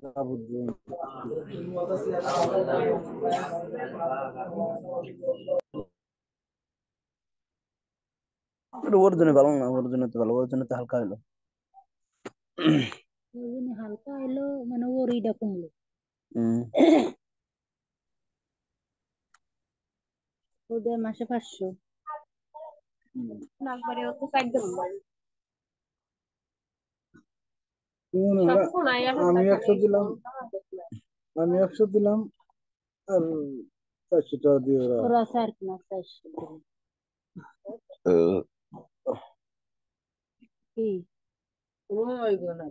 ওর জন্য ভালো না, ওর জন্য তো ভালো, ওর জন্য তো হালকা হলো। হালকা হলো মানে ওর এইটা কমলো। ওদের মাসে 500। নাকবারে ও তো একদম আমি 100 দিলাম, আমি 100 দিলাম আর 400 টাকা দিয়ে ওরা 4 না 400 কি না।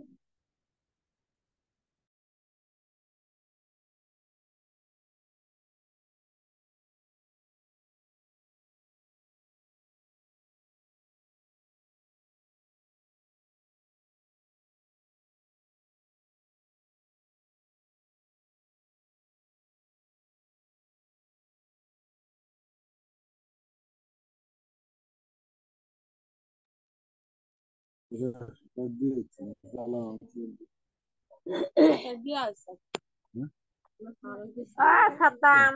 দিয়েছি। সাদ্দাম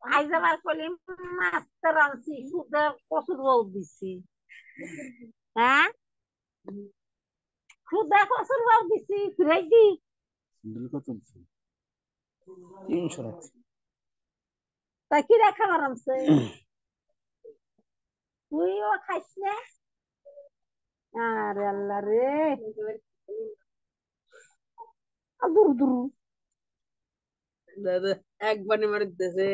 আইজ আবার কলিম মাস্টার আনছি সুদা কসুর বউ দিছি। হ্যাঁ সুদা কসুর বউ দিছি ফিরাই দি 300 রাখছি। তাই কি রেখা বানামছে তুইও খাইস না। আরে আল্লাহ রে দূর দূর দাদা একবারে মারি দিতেছে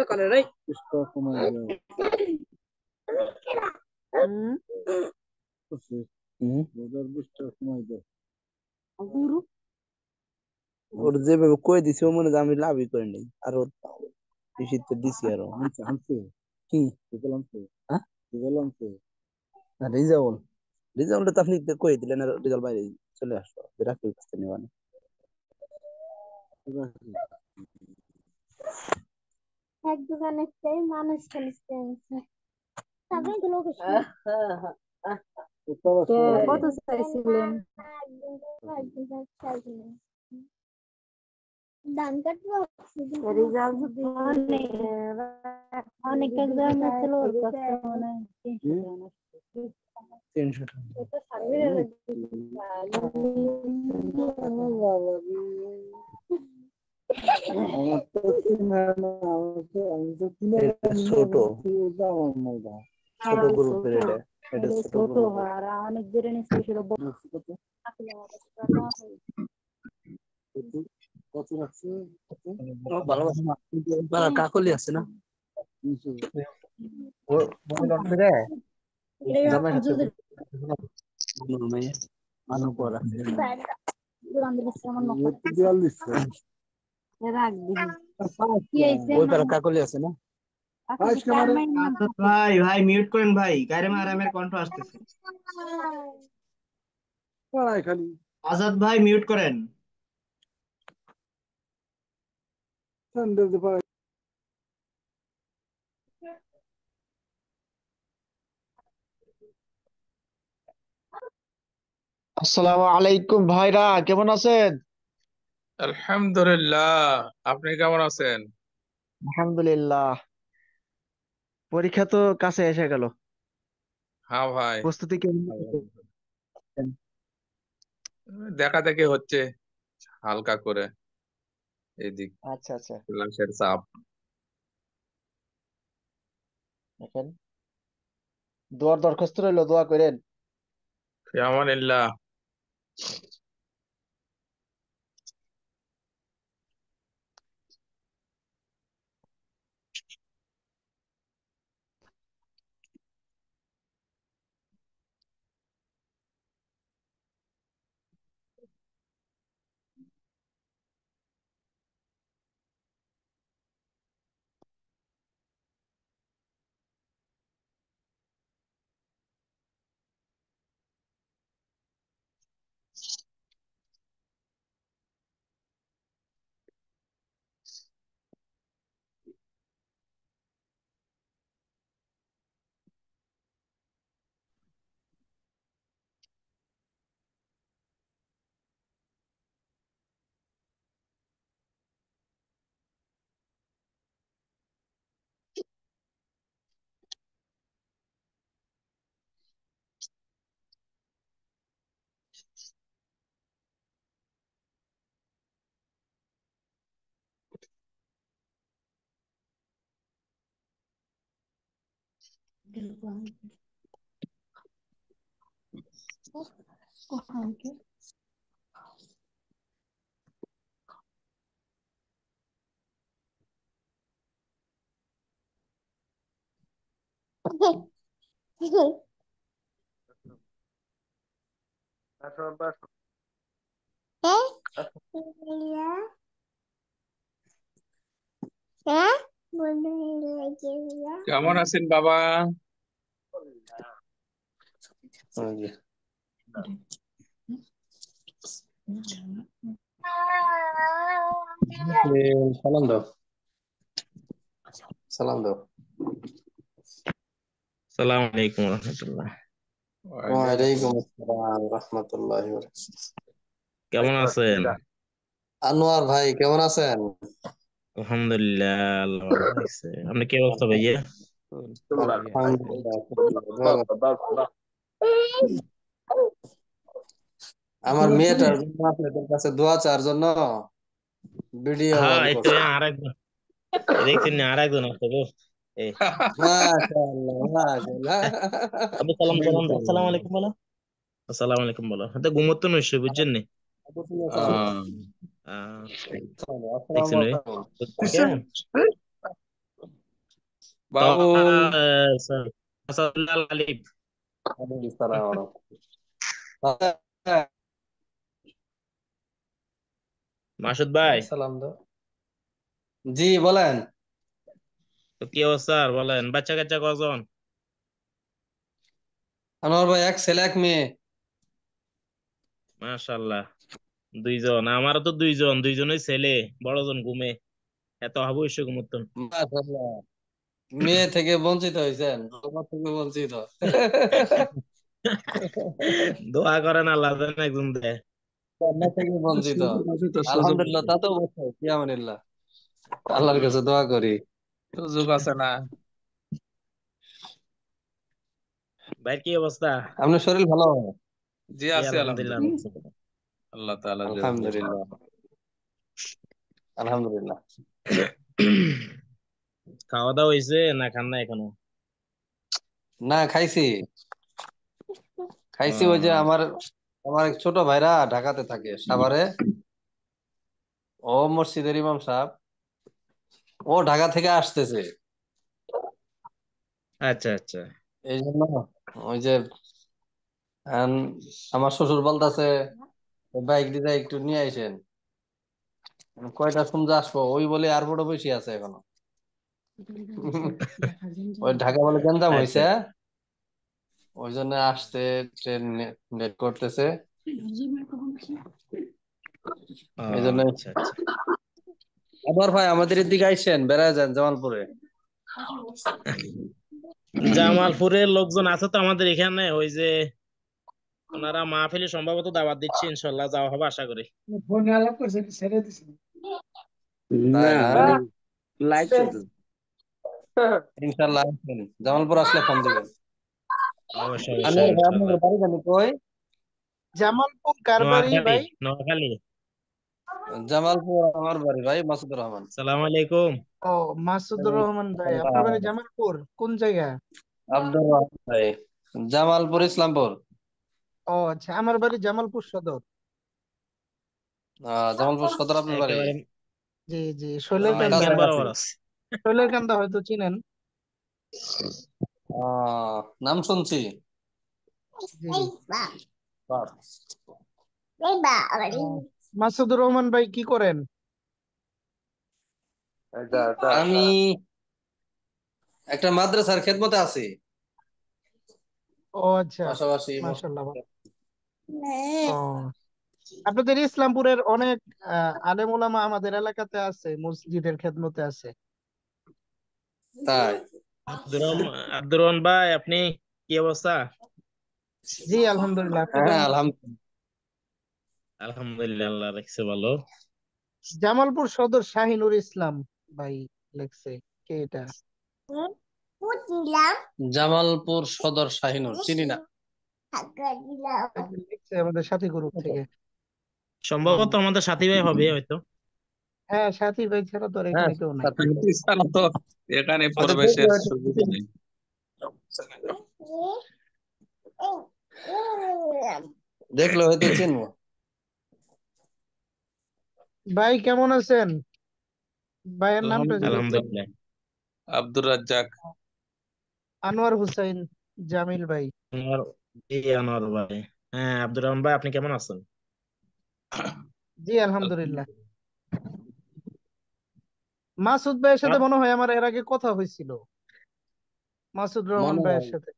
কালে রে ওর যেভাবে কয়ে দিছি ও মনে হয় আমি লাভই করে নেই, আর ওর বেশি তো দিছি আরো। কি হ্যাঁ রিজাউল, রিজাউলটা তো আপনি কয়ে দিলেন, আর রিজাউল বাইরে চলে আসলো, রাখি কাছে নেওয়া না। এক দোকানে সেই মানুষ খেলছে তারপরে তো লোক কত চাইছিলেন দাম কাটবো রেজাল্ট যদি অনেক একজন ছিল ওর কাছে মনে 300 টাকা। এটা ছোট ছোট গ্রুপের, এটা ছোট ছোট গ্রুপ। আর অনেক দূরে নিচ্ছে সেটা কত রাখছে? ভালো কাকলি আছে না জামাই সাথে মানো পড়া দেয়াল দিচ্ছে। ওই পারে কাকলি আছে না। ভাই ভাই মিউট করেন ভাই, কারিম আরামের কণ্ঠ আসতেছে। খালি আজাদ ভাই মিউট করেন। আসসালামু আলাইকুম ভাইরা, কেমন আছেন? আলহামদুলিল্লাহ, আপনি কেমন আছেন? আলহামদুলিল্লাহ। পরীক্ষা তো কাছে এসে গেল, হ্যাঁ ভাই, প্রস্তুতি কেমন? দেখা দেখি হচ্ছে হালকা করে, এদিক আচ্ছা আচ্ছা, ক্লাসের চাপ। দেখেন দোয়ার দরখাস্ত রইলো, দোয়া করেন। ফিয়ামানিল্লাহ। কেমন আছেন বাবা? সালাম দাও, সালাম দাও। সালাম আলাইকুম রহমতুল্লাহ। ওয়ালাইকুম আসসালাম রাহমাতুল্লাহি ওয়া বারাকাতুহু। কেমন আছেন? আনোয়ার ভাই কেমন আছেন? আলহামদুলিল্লাহ, আল্লাহ ভালো রাখছে। আপনি কি অবস্থা ভাইয়া? আলহামদুলিল্লাহ। আমার মেয়েটার জন্য আপনাদের কাছে দোয়া চাওয়ার জন্য ভিডিও হ্যাঁ, অন এই তো করছি। আরেকজন দেখছেন না, আরেকজন আছে গো। এই মাশাআল্লাহ মাশাআল্লাহ। আপনি সালাম সালাম আসসালামু আলাইকুম বলো। আসসালামু আলাইকুম বলো। এটা ঘুমোতো নিশ্চয়ই, বুঝছেন নি? আহ, আহ, আসসালামু দেখছেন আলাইকুম। কেমন বাবু আসাদুল্লাহ আলিফ। ওয়ালাইকুম আসসালাম ওয়া রাহমাতুল্লাহ। মাসুদ ভাই, সালাম দাও। জি বলেন। তো কি অবস্থা আর বলেন? বাচ্চা কাচ্চা কজন? আনোয়ার ভাই এক ছেলে এক মেয়ে। মাশাআল্লাহ, দুইজন। আমারও তো দুইজন, দুইজনই ছেলে। বড়জন ঘুমে, এত অবশ্যই ঘুমোতেন। মাশাআল্লাহ। মেয়ে থেকে বঞ্চিত হয়েছেন, বাবা থেকে বঞ্চিত। দোয়া করেন আল্লাহ যেন একজন দেয়। কন্যা থেকে বঞ্চিত। আলহামদুলিল্লাহ, তা তো অবশ্যই ফিয়ামানিল্লাহ। আল্লাহর কাছে দোয়া করি। সুযোগ আছে না? ভাই কি অবস্থা? আপনার শরীর ভালো? জি এই আছি আলহামদুলিল্লাহ, আলহামদুলিল্লাহ। আল্লাহ তাআলা আলহামদুলিল্লাহ আলহামদুলিল্লাহ। খাওয়া দাওয়া হয়েছে না খান না এখনো? না খাইছি খাইছি। ওই যে আহ, আমার আমার এক ছোট ভাইরা ঢাকাতে থাকে, সাভারে। ও মসজিদের ইমাম সাহেব, ও ঢাকা থেকে আসতেছে। আচ্ছা আচ্ছা। এই জন্য ওই যে আম, আমার শ্বশুর বলতেছে বাইক দিয়ে একটু নিয়ে আইসেন। কয়টা শুনতে আসবো ওই বলে এয়ারপোর্টে বসে আছে এখনো। ওই ঢাকা বলে গেঞ্জাম আচ্ছা হয়েছে, ওই জন্য আসতে ট্রেন লেট করতেছে। এই জন্য আচ্ছা আচ্ছা। আবার ভাই আমাদের এদিকে আইসেন, বেড়ায় যান জামালপুরে। জামালপুরের লোকজন আছে তো আমাদের এখানে, ওই যে ওনারা মাহফিলে সম্ভবত দাওয়াত দিচ্ছে, ইনশাল্লাহ যাওয়া হবে আশা করি। ফোনে আলাপ করছে কি ছেড়ে দিছে? তাই না, না? লাইভ চলতেছে। ইনশাল্লাহ আসবেন, জামালপুর আসলে ফোন দিবেন। অবশ্যই অবশ্যই আনোয়ার ভাই ইনশাল্লাহ। আপনাদের বাড়ি জানি কই? জামালপুর কার বাড়ি নোয়াখালী, ভাই? নোয়াখালী। জামালপুর আমার বাড়ি ভাই, মাসুদুর রহমান। সালাম আলাইকুম। ও, মাসুদুর রহমান ভাই, আপনার বাড়ি জামালপুর কোন জায়গা? আব্দুর রহমান ভাই, জামালপুর ইসলামপুর। ও আচ্ছা, আমার বাড়ি জামালপুর সদর। জামালপুর সদর আপনার বাড়ি? একেবারে জি জি, শৈলের কান্দা। মাঝখান কাছাকাছি। বরাবর আছে। শৈলের কান্দা হয়তো চিনেন। নাম শুনছি। জি জি। মাসুদুর রহমান ভাই কি করেন? আমি একটা মাদ্রাসার খেদমতে আছি, ও আচ্ছা, পাশাপাশি মাশাআল্লাহ। ও, আপনাদের ইসলামপুরের অনেক আলেম ওলামা আমাদের এলাকাতে আছে, মসজিদের খেদমতে আছে। তাই। আব্দুর রহমান ভাই, আপনি কি অবস্থা? জি আলহামদুলিল্লাহ, আপনি হ্যাঁ কেমন আছেন? আলহামদুলিল্লাহ। আলহামদুলিল্লাহ, আল্লাহ রাখছে ভালো। জামালপুর সদর শাহিনুর ইসলাম ভাই লেখছে। কে এটা? জামালপুর সদর শাহিনুর চিনি না। লিখছে আমাদের সাথী গ্রুপ থেকে। সম্ভবত আমাদের সাথী ভাই হবে হয়তো। হ্যাঁ, সাথী ভাই ছাড়া তো আর হ্যাঁ এখানে কেউ নাই। সাথী। ছাড়া তো এখানে হয়তো প্রবেশের হয়তো সুযোগ নেই। দেখলে হয়তো চিনবো। ভাই কেমন আছেন? ভাইয়ের নামটা যদি একটু আলহামদুলিল্লাহ। আব্দুর রাজ্জাক। আনোয়ার হুসাইন জামিল ভাই। আনোয়ার, আনোয়ার ভাই। হ্যাঁ, আব্দুর রহমান ভাই, আপনি কেমন আছেন? জি আলহামদুলিল্লাহ। মাসুদ ভাইয়ের সাথে মনে হয় আমার এর আগে কথা হয়েছিল, মাসুদ রহমান মনে ভাইয়ের হয়, সাথে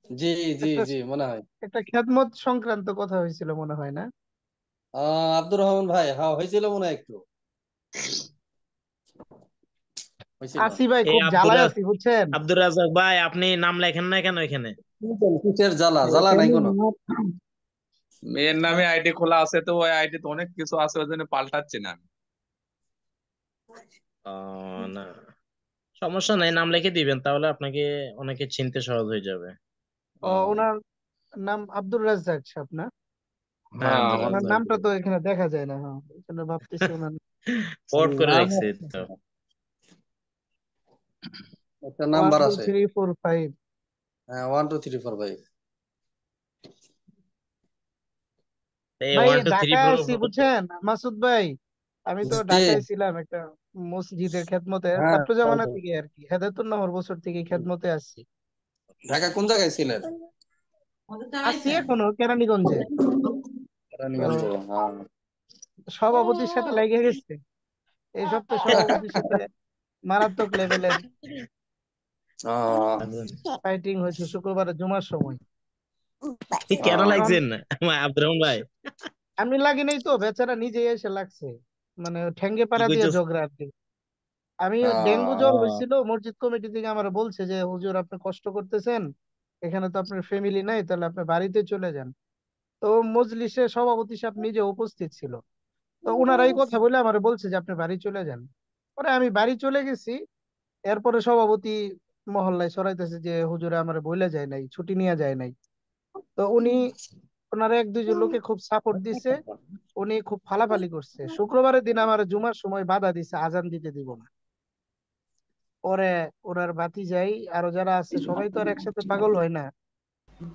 জি জি একটা জি মনে হয়। একটা খেদমত সংক্রান্ত কথা হয়েছিল মনে হয় না? আব্দুর রহমান ভাই, হ্যাঁ হয়েছিল মনে হয়, একটু হয়েছিল। আসি ভাই, এই খুব জ্বালায় আছি বুঝছেন। আব্দুর রাজ্জাক ভাই, আপনি নাম লেখেন না কেন এখানে? কিসের জ্বালা? জ্বালা নাই কোনো। মেয়ের নামে আইডি খোলা আছে, তো ওই আইডি তো অনেক কিছু আছে, ওই জন্য পাল্টাচ্ছি না আমি। না, সমস্যা নাই, নাম লিখে দিবেন, তাহলে আপনাকে অনেকে চিনতে সহজ হয়ে যাবে। ওনার নাম আব্দুর রাজ্জাক সাহেব না? হ্যাঁ, হ্যাঁ, আব্দুর আমার ওনার রাজ্জাক। নামটা তো এখানে দেখা যায় না, হ্যাঁ এই জন্য ভাবতেছি ওনার কোড করে নাম রাখছি তো। একটা ওয়ান নাম্বার টু আছে। থ্রি ফোর ফাইভ হ্যাঁ, 1 2 3 4 5। এই ভাই 1 2 3 ঢাকায় 4 আছি বুঝছেন মাসুদ ভাই। আমি তো জি। ঢাকায় ছিলাম একটা মসজিদের খেদমতে, হ্যাঁ, ছাত্র জামানা থেকে আর কি, হেদায়েতুন নহর বছর থেকে খেদমতে আসছি। ঢাকা কোন জায়গায় ছিলেন? আছি এখনো কেরানীগঞ্জে। তো কেরানীগঞ্জে। হ্যাঁ। সভাপতির সাথে লেগে গেছে এই সপ্তাহে, সভাপতির সাথে মারাত্মক লেভেলের আহ, ফাইটিং হয়েছে শুক্রবারে জুমার সময়। কেন এখন লাগছেন আব্দুর রহমান ভাই? আমি লাগি নাই তো, বেচারা নিজেই এসে লাগছে, মানে ঠ্যাঙ্গে কি পাড়া দিয়ে কইতেছ? ঝগড়া আর কি। আমি ডেঙ্গু জ্বর আহ, হয়েছিল, মসজিদ কমিটি থেকে আমার বলছে যে হুজুর আপনি কষ্ট করতেছেন, এখানে তো আপনার ফ্যামিলি নাই, তাহলে আপনি বাড়িতে চলে যান। তো মজলিসে সভাপতি সাহেব নিজে উপস্থিত ছিল, তো উনারাই কথা বলে আমার বলছে যে আপনি বাড়ি চলে যান। পরে আমি বাড়ি চলে গেছি। এরপরে সভাপতি মহল্লায় ছড়াইতেছে যে হুজুরে আমার বইলে যায় নাই, ছুটি নিয়ে যায় নাই। তো উনি ওনার এক দুইজন লোকে খুব সাপোর্ট দিছে, উনি খুব ফালাফালি করছে, শুক্রবারের দিন আমার জুমার সময় বাধা দিছে, আজান দিতে দিব না। পরে ওনার ভাতিজাই আরো যারা আছে সবাই তো আর একসাথে পাগল হয় না,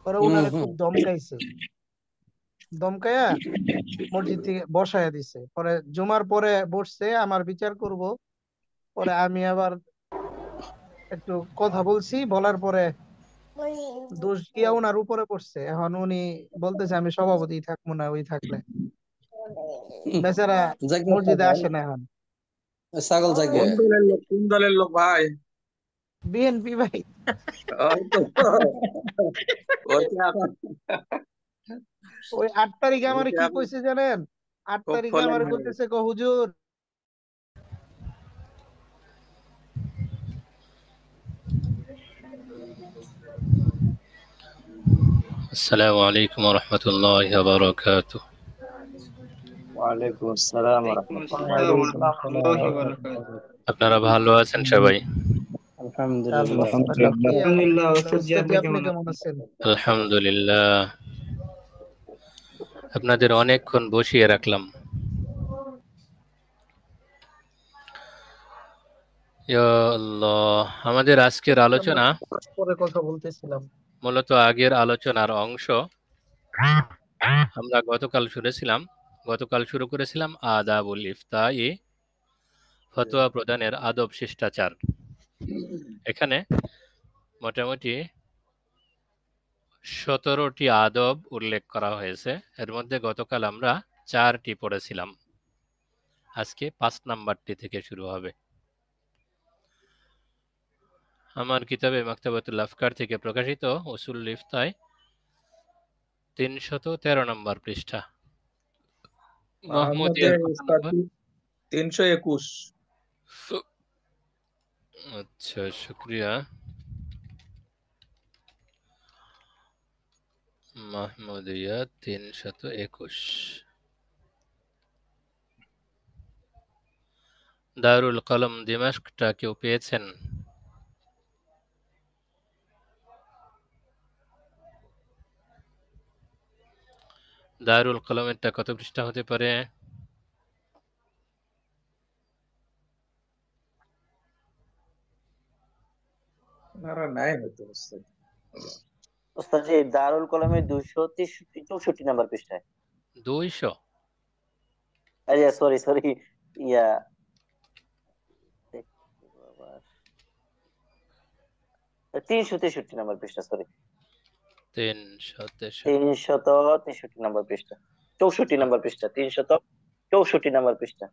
পরে হুম উনারে হুম। খুব দমকাইছে, দমকায়া মসজিদ থেকে বসায়া দিছে। পরে জুমার পরে বসছে আমার বিচার করব। পরে আমি আবার একটু কথা বলছি, বলার পরে দোষ গিয়া ওনার উপরে পড়ছে। এখন উনি বলতেছে আমি সভাপতি থাকবো না ওই থাকলে। বেচারা জায়গা মসজিদে ছাগল, আসে না এখন। ছাগল জায়গা। কোন দলের লোক, কোন দলের লোক ভাই? বিএনপি ভাই। ওই তো, ওই তো এখন, ওই 8 তারিখে ওই আমার তো কি এখন কইছে জানেন? আট খুব তারিখে ফলেন আমার হয়ে কইতেছে গেছে। হুজুর السلام عليكم ورحمة الله وبركاته. ওয়ালাইকুম আসসালাম ওয়ালাইকুম রহমতুল্লাহ। আসসালাম ওয়ালাইকুম আসসালাম রহমতুল্লাহি ওয়া বারাকাতুহু। রাহমাতুল্লাহ। আপনারা ভালো আছেন সবাই? আলহামদুলিল্লাহ। আল্লাহ জি আলহামদুলিল্লাহ। আলহামদুলিল্লাহ। ওস্তাদ জি, ওস্তাদ জি আপনি আপনি কেমন কেমন আছেন? আছেন? আলহামদুলিল্লাহ। আপনাদের অনেকক্ষণ বসিয়ে রাখলাম। ইয়া আল্লাহ, আমাদের আজকের আমরা আলোচনা পরে কথা বলতেছিলাম। মূলত আগের আলোচনার অংশ। আমরা গতকাল শুরু করেছিলাম আদাবুল ইফতাই, ফতোয়া প্রদানের আদব শিষ্টাচার। এখানে মোটামুটি 17টি আদব উল্লেখ করা হয়েছে। এর মধ্যে গতকাল আমরা 4টি পড়েছিলাম। আজকে 5 নাম্বারটি থেকে শুরু হবে। আমার কিতাবে মাকতাবাতুল আফকার থেকে প্রকাশিত উসুল ইফতায় 313 নম্বর পৃষ্ঠা। আমাদের মাহমুদিয়ার কত উস্তাদ নম্বর? 321। আচ্ছা, শুক্রিয়া। মাহমুদিয়া 321। দারুল কলম দিমাশকটা কেউ পেয়েছেন? দারুল কলমেরটা কত পৃষ্ঠা হতে পারে? ওনারা নাই হয়তো উস্তাদ। ওস্তাদ জি, দারুল কলমের 264 নাম্বার পৃষ্ঠায়। 200? আরে সরি সরি, ইয়া দেখবো আবার। 363 নাম্বার পৃষ্ঠা, সরি। 363। 363 নাম্বার পৃষ্ঠা, 64 নাম্বার পৃষ্ঠা, 364 নাম্বার পৃষ্ঠা।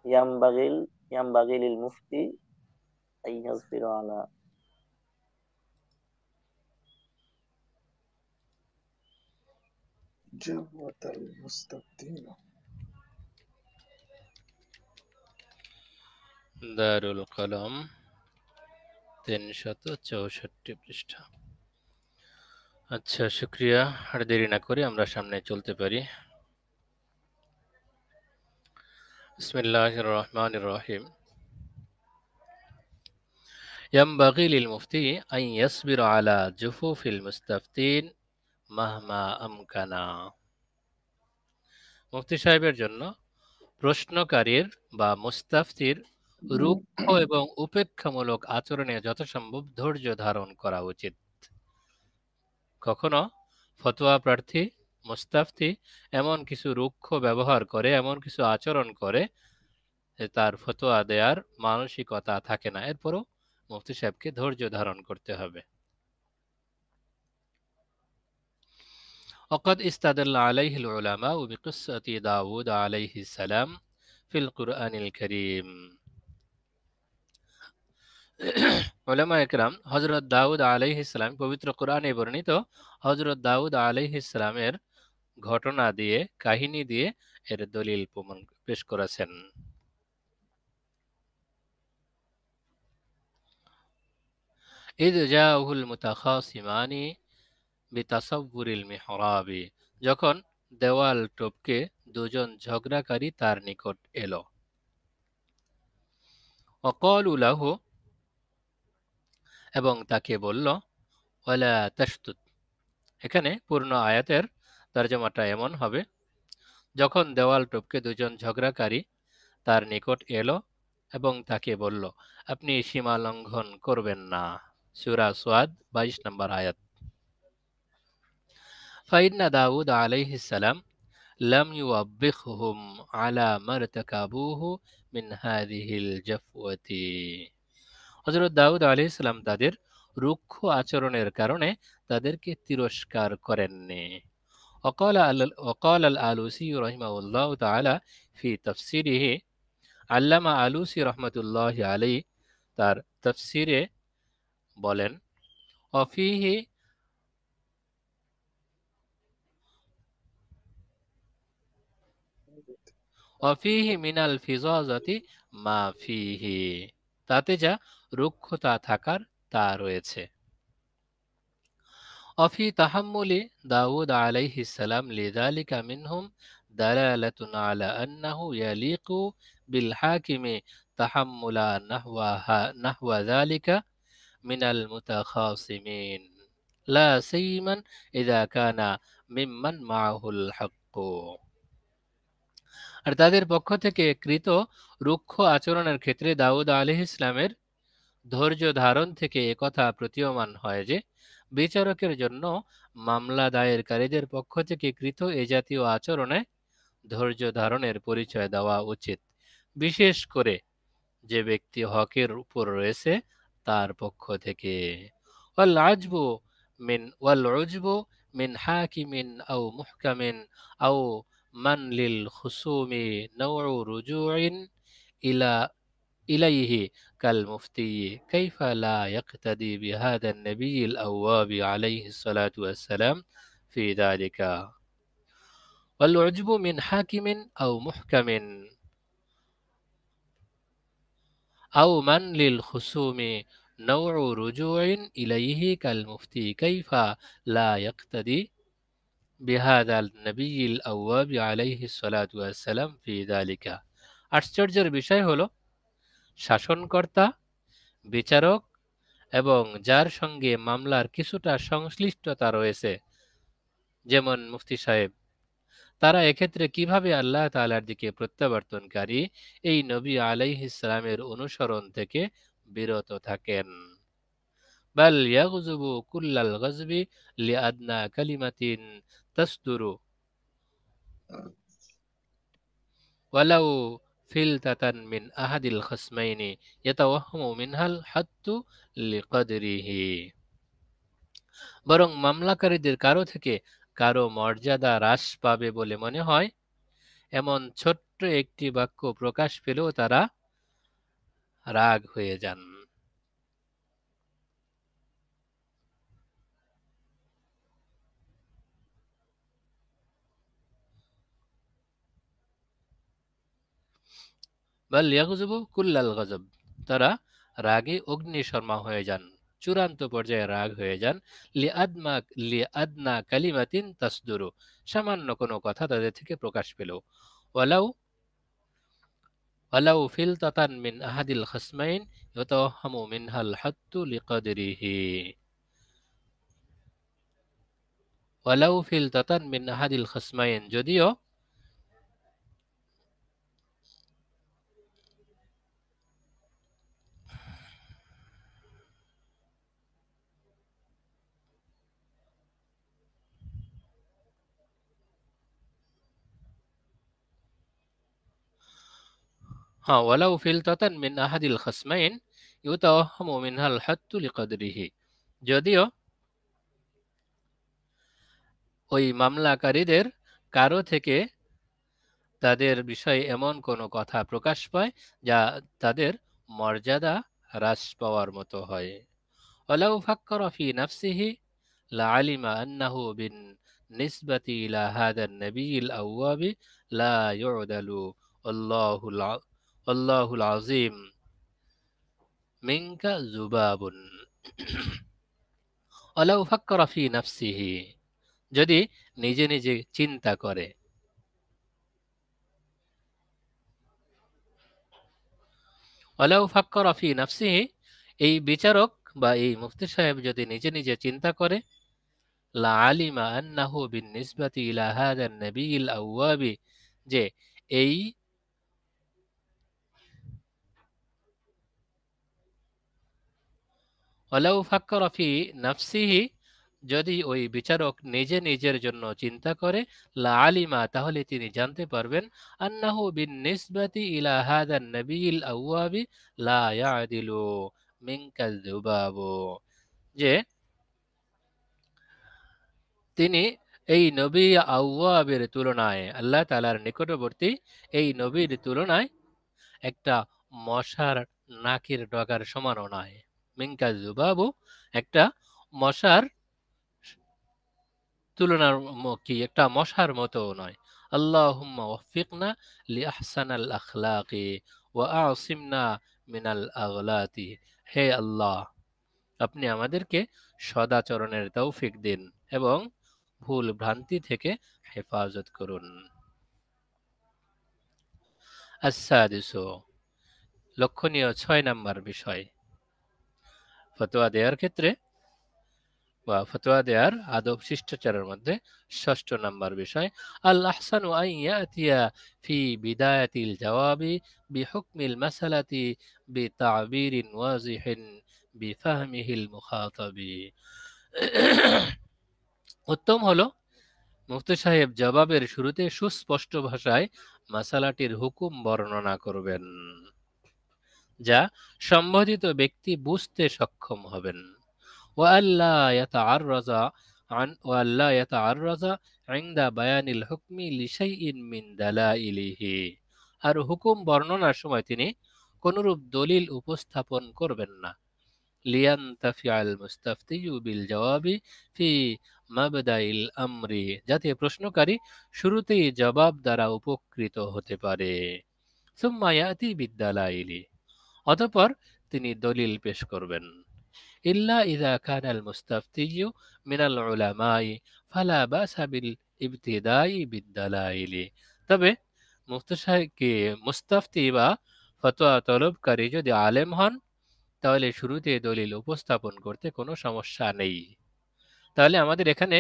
ইয়ামবাগিল ইয়ামবাগিল মুফতি আইয়াসবিরু আলা জওয়াতাল মুস্তাফতিন। দারুল কলম 364 পৃষ্ঠা। আচ্ছা, শুক্রিয়া। আর দেরি না করে আমরা সামনে চলতে পারি। বিসমিল্লাহির রহমানির রহিম। ينبغي للمفتي أن يصبر على جفوف المستفتين مهما أمكن। মুফতি সাহেবের জন্য প্রশ্নকারীর বা মুস্তাফতির রুক্ষ এবং উপেক্ষামূলক আচরণে যথাসম্ভব ধৈর্য ধারণ করা উচিত। কখনো ফতোয়া প্রার্থী মুস্তাফতি এমন কিছু রুক্ষ ব্যবহার করে, এমন কিছু আচরণ করে যে তার ফতোয়া দেওয়ার মানসিকতা থাকে না, এরপরও মুফতি সাহেবকে ধৈর্য ধারণ করতে হবে। وقد استدل عليه العلماء بقصة داود عليه السلام في القرآن الكريم। উলামা একরাম হযরত দাউদ আলাইহিস সালাম পবিত্র কোরআনে বর্ণিত হযরত দাউদ আলাইহিস সালামের ঘটনা দিয়ে, কাহিনী দিয়ে এর দলিল প্রমাণ পেশ করেছেন। إذ جاءه المتخاصمان بتصور المحراب। যখন দেওয়াল টপকে দুজন ঝগড়াকারী তার নিকট এলো। وقالوا له, এবং তাকে বলল, ওয়ালা তাশতুত। এখানে পূর্ণ আয়াতের তরজমাটা এমন হবে, যখন দেওয়াল টপকে দুজন ঝগড়াকারী তার নিকট এলো এবং তাকে বলল, আপনি সীমা লঙ্ঘন করবেন না। সূরা সাদ 22 নম্বর আয়াত। ফাইন্না দাউদ আলাইহিস সালাম লাম ইউওয়াব্বিখহুম আলা মারতাকাবুহু মিন হাযিহিল জাফওয়াতি। হযরত দাউদ আলাইহিস সালাম তাদের রুক্ষ আচরণের কারণে তাদেরকে তিরস্কার করেননি। وقال الآلوسي رحمه الله تعالى في تفسيره, আল্লামা আলুসি রহমতুল্লাহ আলাই তার তাফসিরে বলেন, অফিহি অফিহি মিনাল ফিজাজাতি মা ফিহি, তাতে যা রুক্ষতা থাকার তা রয়েছে। অফি তাহাম্মুলি দাউদ আলাইহিস সালাম লিযালিকা মিনহুম দালালাতুন আলা আন্নাহু ইয়ালিকু বিল হাকিমি তাহাম্মুলা নাহওয়া যালিকা মিনাল মুতাখাসিমিন লা সাইয়্যিমান ইযা কানা মিম্মান মাআহুল হাক্কু। আর তাদের পক্ষ থেকে কৃত রুক্ষ আচরণের ক্ষেত্রে দাউদ আলাইহিস সালামের ধৈর্য ধারণ থেকে একথা প্রতীয়মান হয় যে, বিচারকের জন্য মামলা দায়েরকারীদের পক্ষ থেকে কৃত এ জাতীয় আচরণে ধৈর্য ধারণের পরিচয় দেওয়া উচিত, বিশেষ করে যে ব্যক্তি হকের উপর রয়েছে তার পক্ষ থেকে। ওয়াল উজবু মিন হাকিমিন আও মুহকামিন আও মান লিল খুসুমি নাওউ রুজুইন ইলাইহি কাল মুফতি কাইফা লা ইয়াকতাদি বিহাদা النبي الأواب عليه الصلاة والسلام في ذلك। والعجب من حاكم أو محكم أو من للخصوم نوع رجوع إليه كالمفتي كيف لا يقتدي بهذا النبي الأواب عليه الصلاة والسلام في ذلك। আশ্চর্যের বিষয় হলো, শাসনকর্তা, বিচারক এবং যার সঙ্গে মামলার কিছুটা সংশ্লিষ্টতা রয়েছে, যেমন মুফতি সাহেব, তারা এক্ষেত্রে কিভাবে আল্লাহ তাআলার দিকে প্রত্যাবর্তনকারী এই নবী আলাইহিস সালামের অনুসরণ থেকে বিরত থাকেন। বাল ইয়াগযুবু কুল্লাল গযবি লিআদনা কালিমাতিন তাসদুরু ওয়ালাউ ফিলতাতান মিন আহাদিল খাসমাইনি ইয়াতাওয়াহহামু মিনহাল হাত্তু লিকদরিহি। বরং মামলাকারীদের কারো থেকে কারো মর্যাদা হ্রাস পাবে বলে মনে হয় এমন ছোট্ট একটি বাক্য প্রকাশ পেলেও তারা রাগ হয়ে যান। বাল ইয়াগযুবু কুল্লাল গযব, তারা রাগে অগ্নিশর্মা হয়ে যান, চূড়ান্ত পর্যায়ে রাগ হয়ে যান। লিআদনা কালিমাতিন তাসদুরু, সামান্য কোনো কথা তাদের থেকে প্রকাশ পেল। ওয়ালাউ ওয়ালাউ ফিলতাতান মিন আহাদিল খাসমাইন ইয়াতাওয়াহহামু মিনহাল হাত্তু লিকদরিহি। ওয়ালাউ ফিলতাতান মিন আহাদিল খাসমাইন, যদিও ওয়ালাউ ফিলতাতান মিন আহাদিল খাসমাইন ইউতাওয়াহহামু মিনহাল হাত্তু লিকদরিহি, যদিও ওই মামলাকারীদের কারো থেকে তাদের বিষয়ে এমন কোনো কথা প্রকাশ পায় যা তাদের মর্যাদা হ্রাস পাওয়ার মতো হয়। ওয়ালাউ ফাক্কারা ফি নাফসিহি লাআলিমা আন্নাহু বিন নিসবাতি ইলা হাদান নবিয়িল আওয়াবি লা ইউদালু আল্লাহুল আযীম মিনকা যুবাবুন। ওয়ালাউ ফাক্কারা ফি নাফসিহি, যদি নিজে নিজে চিন্তা করে। ওয়ালাউ ফাক্কারা ফি নাফসিহি, এই বিচারক বা এই মুফতি সাহেব যদি নিজে নিজে চিন্তা করে, লাআলিমা আন্নাহু বিন-নিসবাতি ইলা হাদান নবিয়িল আওয়াবি, যে এই ওয়ালাউ ফাক্কারা ফি নাফসিহি, যদি ওই বিচারক নিজে নিজের জন্য চিন্তা করে, লাআলিমা, তাহলে তিনি জানতে পারবেন, আন্নাহু বিন-নিসবাতি ইলা হাদান নবিয়িল আওয়াবি লা ইয়াদিলু মিনকা যুবাবু, যে তিনি এই নবী আওয়াবের তুলনায়, আল্লাহ তাআলার নিকটবর্তী এই নবীর তুলনায় একটা মশার নাকের ডগার সমানও নয়। মিনকা যুবাবু, একটা মশার তুলনার কি একটা মশার মতো নয়। আল্লাহুম্মা ওয়াফফিকনা লিআহসানাল আখলাকি ওয়া আ'সিমনা মিনাল আগলাতি। হে আল্লাহ, আপনি আমাদেরকে সদাচরণের তৌফিক দিন এবং ভুল ভ্রান্তি থেকে হেফাজত করুন। আস-সাদিসু, লক্ষণীয় 6 নম্বর বিষয়, ফতোয়া দেওয়ার ক্ষেত্রে বা ফতোয়া দেওয়ার আদব শিষ্টাচারের মধ্যে 6 নম্বর বিষয়, আল আহসানু আন ইয়াতিয়া ফি বিদায়াতিল জওয়াবি বিহুকমিল মাসালাতি বিতা'বিরিন ওয়াজিহিন বিফাহমিহিল মুখাতাবি। উত্তম হলো মুফতি সাহেব জবাবের শুরুতে সুস্পষ্ট ভাষায় মাসালাটির হুকুম বর্ণনা করবেন, যা সম্বোধিত ব্যক্তি বুঝতে সক্ষম হবেন। ওয়াল্লা ইয়াতাআররাজা ইনদা বায়ানিল হুকমি লিশাইইন মিন দালাইলিহি, আর হুকুম বর্ণনার সময় তিনি কোনরূপ দলিল উপস্থাপন করবেন না। লিয়ানতাফিআল মুস্তাফতিয়ু বিল জওয়াবি ফি মাবদাইল আমরি, যাতে প্রশ্নকারী শুরুতেই জবাব দ্বারা উপকৃত হতে পারে। সুম্মা ইয়াতি বিদ্দালাইলি, অতঃপর তিনি দলিল পেশ করবেন। ইল্লা ইযা কানাল মুস্তাফতিয়ু মিনাল উলামাই ফালা বাসা বিল ইবতিদাই বিদ্দালাইলি, তবে মুস্তাফতি বা ফতোয়া তলবকারী যদি আলেম হন, তাহলে শুরুতে দলিল উপস্থাপন করতে কোনো সমস্যা নেই। তাহলে আমাদের এখানে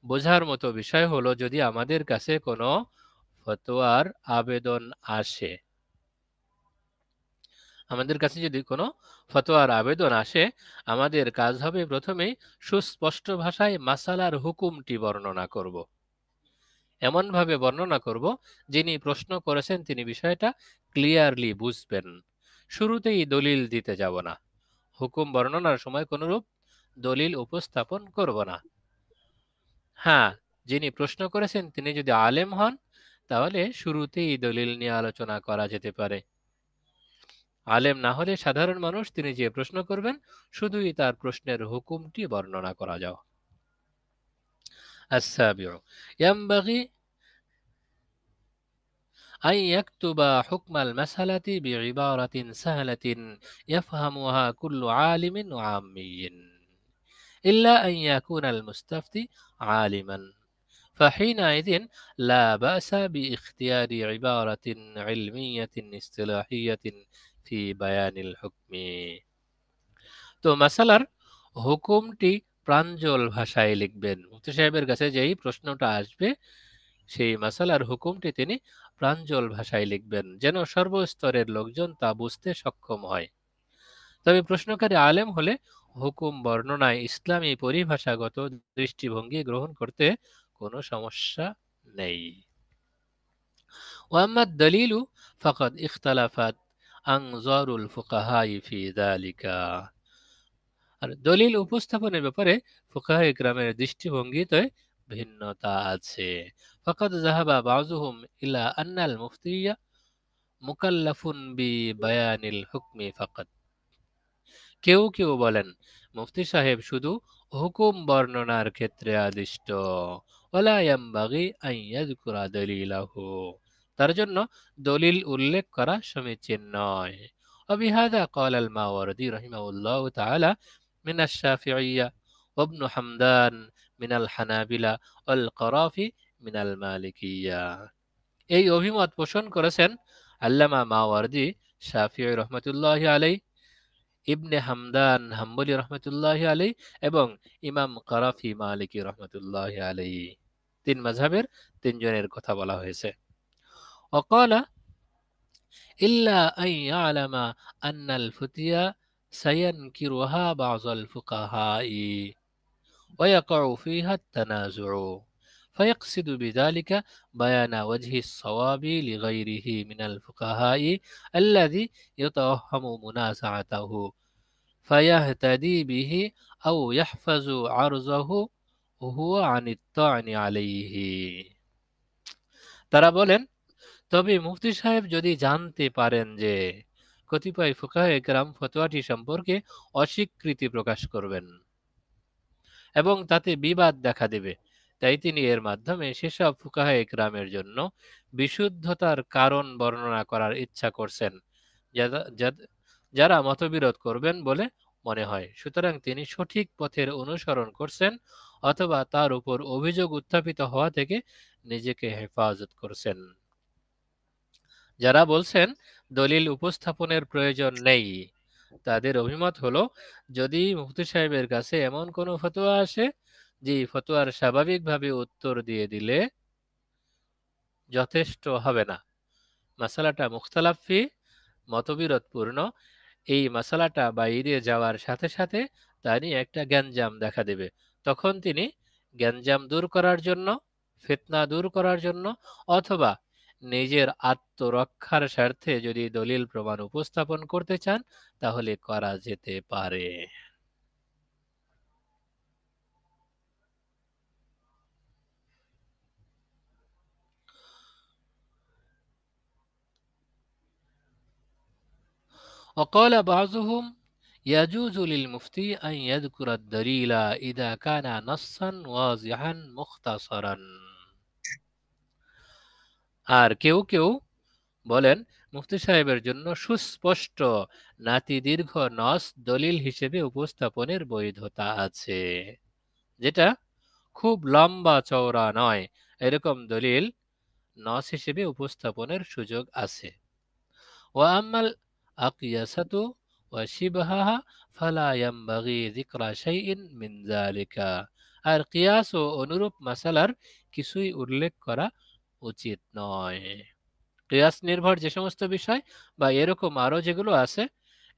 বোঝার মতো বিষয় হলো, যদি আমাদের কাছে কোনো ফতোয়ার আবেদন আসে, আমাদের কাছে যদি কোনো ফতোয়ার আবেদন আসে, আমাদের কাজ হবে প্রথমেই সুস্পষ্ট ভাষায় মাসালার হুকুমটি বর্ণনা করব। এমনভাবে বর্ণনা করব যিনি প্রশ্ন করেছেন তিনি বিষয়টা ক্লিয়ারলি বুঝবেন। শুরুতেই দলিল দিতে যাব না, হুকুম বর্ণনার সময় কোনরূপ দলিল উপস্থাপন করব না। হ্যাঁ, যিনি প্রশ্ন করেছেন তিনি যদি আলেম হন তাহলে শুরুতেই দলিল নিয়ে আলোচনা করা যেতে পারে। আলেম না হলে সাধারণ মানুষ, তিনি যে প্রশ্ন করবেন শুধুই তার প্রশ্নের হুকুমটি বর্ণনা করা যাও। السابع ينبغي أن يكتب حكم المسألة بعبارة سهلة يفهمها كل عالم وعامي إلا أن يكون المستفتي عالما، فحينئذ لا بأس باختيار عبارة علمية اصطلاحية في بيان الحكم। তো মাসালার হুকুমটি প্রাঞ্জল ভাষায় লিখবেন। মুফতি সাহেবের কাছে যেই প্রশ্নটা আসবে সেই মাসালার হুকুমটি তিনি প্রাঞ্জল ভাষায় লিখবেন, যেন সর্বস্তরের লোকজন তা বুঝতে সক্ষম হয়। তবে প্রশ্নকারী আলেম হলে হুকুম বর্ণনায় ইসলামী পরিভাষাগত দৃষ্টিভঙ্গি গ্রহণ করতে কোনো সমস্যা নেই। ওয়াম্মা দলিলু ফাকাদ ইখতালাফাত আনজারুল ফুকাহাই ফি যালিকা। আর দলিল উপস্থাপনের ব্যাপারে ফুকাহায়ে কেরামের দৃষ্টিভঙ্গিতে ভিন্নতা আছে। ফাকাদ যাহাবা বাযুহুম ইলা আন্নাল মুফতিয়া মুকাল্লাফুন বিবায়ানিল হুকমি ফাকাত। কেউ কেউ বলেন মুফতি সাহেব শুধু হুকুম বর্ণনার ক্ষেত্রে আদিষ্ট, ওয়ালা ইয়ানবাগি আন ইয়াযকুরা দলিলাহু, তার জন্য দলিল উল্লেখ করা সমীচীন নয়। وبهذا قال الماوردي رحمه الله تعالى من الشافعية، وابن حمدان من الحنابلة، والقرافي من المالكية। এই অভিমত পোষণ করেছেন আল্লামা মাওয়ারদি শাফিঈ রহমতুল্লাহি আলাইহি, ইবনে হামদান হাম্বলি রহমতুল্লাহি আলাইহি এবং ইমাম কারাফি মালিকি রহমতুল্লাহি আলাইহি। তিন মাযহাবের তিনজনের কথা বলা হয়েছে। وقال إلا أن يعلم أن الفتيا سينكرها بعض الفقهاء ويقع فيها التنازع، فيقصد بذلك بيان وجه الصواب لغيره من الفقهاء الذي يتوهم منازعته فيهتدي به أو يحفظ عرضه هو عن الطعن عليه। তারা বলেন, তবে মুফতি সাহেব যদি জানতে পারেন যে কতিপয় ফুকাহে কেরাম ফতোয়াটি সম্পর্কে অস্বীকৃতি প্রকাশ করবেন এবং তাতে বিবাদ দেখা দেবে, তাই তিনি এর মাধ্যমে সেসব ফুকাহে কেরামের জন্য বিশুদ্ধতার কারণ বর্ণনা করার ইচ্ছা করছেন যারা মতবিরোধ করবেন বলে মনে হয়। সুতরাং তিনি সঠিক পথের অনুসরণ করছেন অথবা তার উপর অভিযোগ উত্থাপিত হওয়া থেকে নিজেকে হেফাজত করছেন। যারা বলছেন দলিল উপস্থাপনের প্রয়োজন নেই, তাদের অভিমত হলো, যদি মুফতি সাহেবের কাছে এমন কোনো ফতোয়া আসে যে ফতোয়ার স্বাভাবিকভাবে উত্তর দিয়ে দিলে যথেষ্ট হবে না, মাসালাটা মুখতালাফ ফি, মতবিরোধপূর্ণ, এই মাসালাটা বাইরে যাওয়ার সাথে সাথে তা নিয়ে একটা গ্যাঞ্জাম দেখা দেবে, তখন তিনি গ্যাঞ্জাম দূর করার জন্য, ফিতনা দূর করার জন্য অথবা নিজের আত্মরক্ষার স্বার্থে যদি দলিল প্রমাণ উপস্থাপন করতে চান তাহলে করা যেতে পারে। وقال بعضهم يجوز للمفتي أن يذكر الدليل إذا كان نصا واضحا مختصرا। আর কেউ কেউ বলেন মুফতি সাহেবের জন্য সুস্পষ্ট নাতি দীর্ঘ নস দলিল হিসেবে উপস্থাপনের বৈধতা আছে, যেটা খুব লম্বা চওড়া নয়, এরকম দলিল নস হিসেবে উপস্থাপনের সুযোগ আছে। ওয়াম্মাল আকিয়াসাতু ওয়া শিবহাহা ফালা ইয়ানবাগি যিকরা শাইইন মিন যালিকা। আর কিয়াস ও অনুরূপ মাসালার কিছুই উল্লেখ করা উচিত নয়। কিয়াস নির্ভর যে সমস্ত বিষয় বা এরকম আরো যেগুলো আছে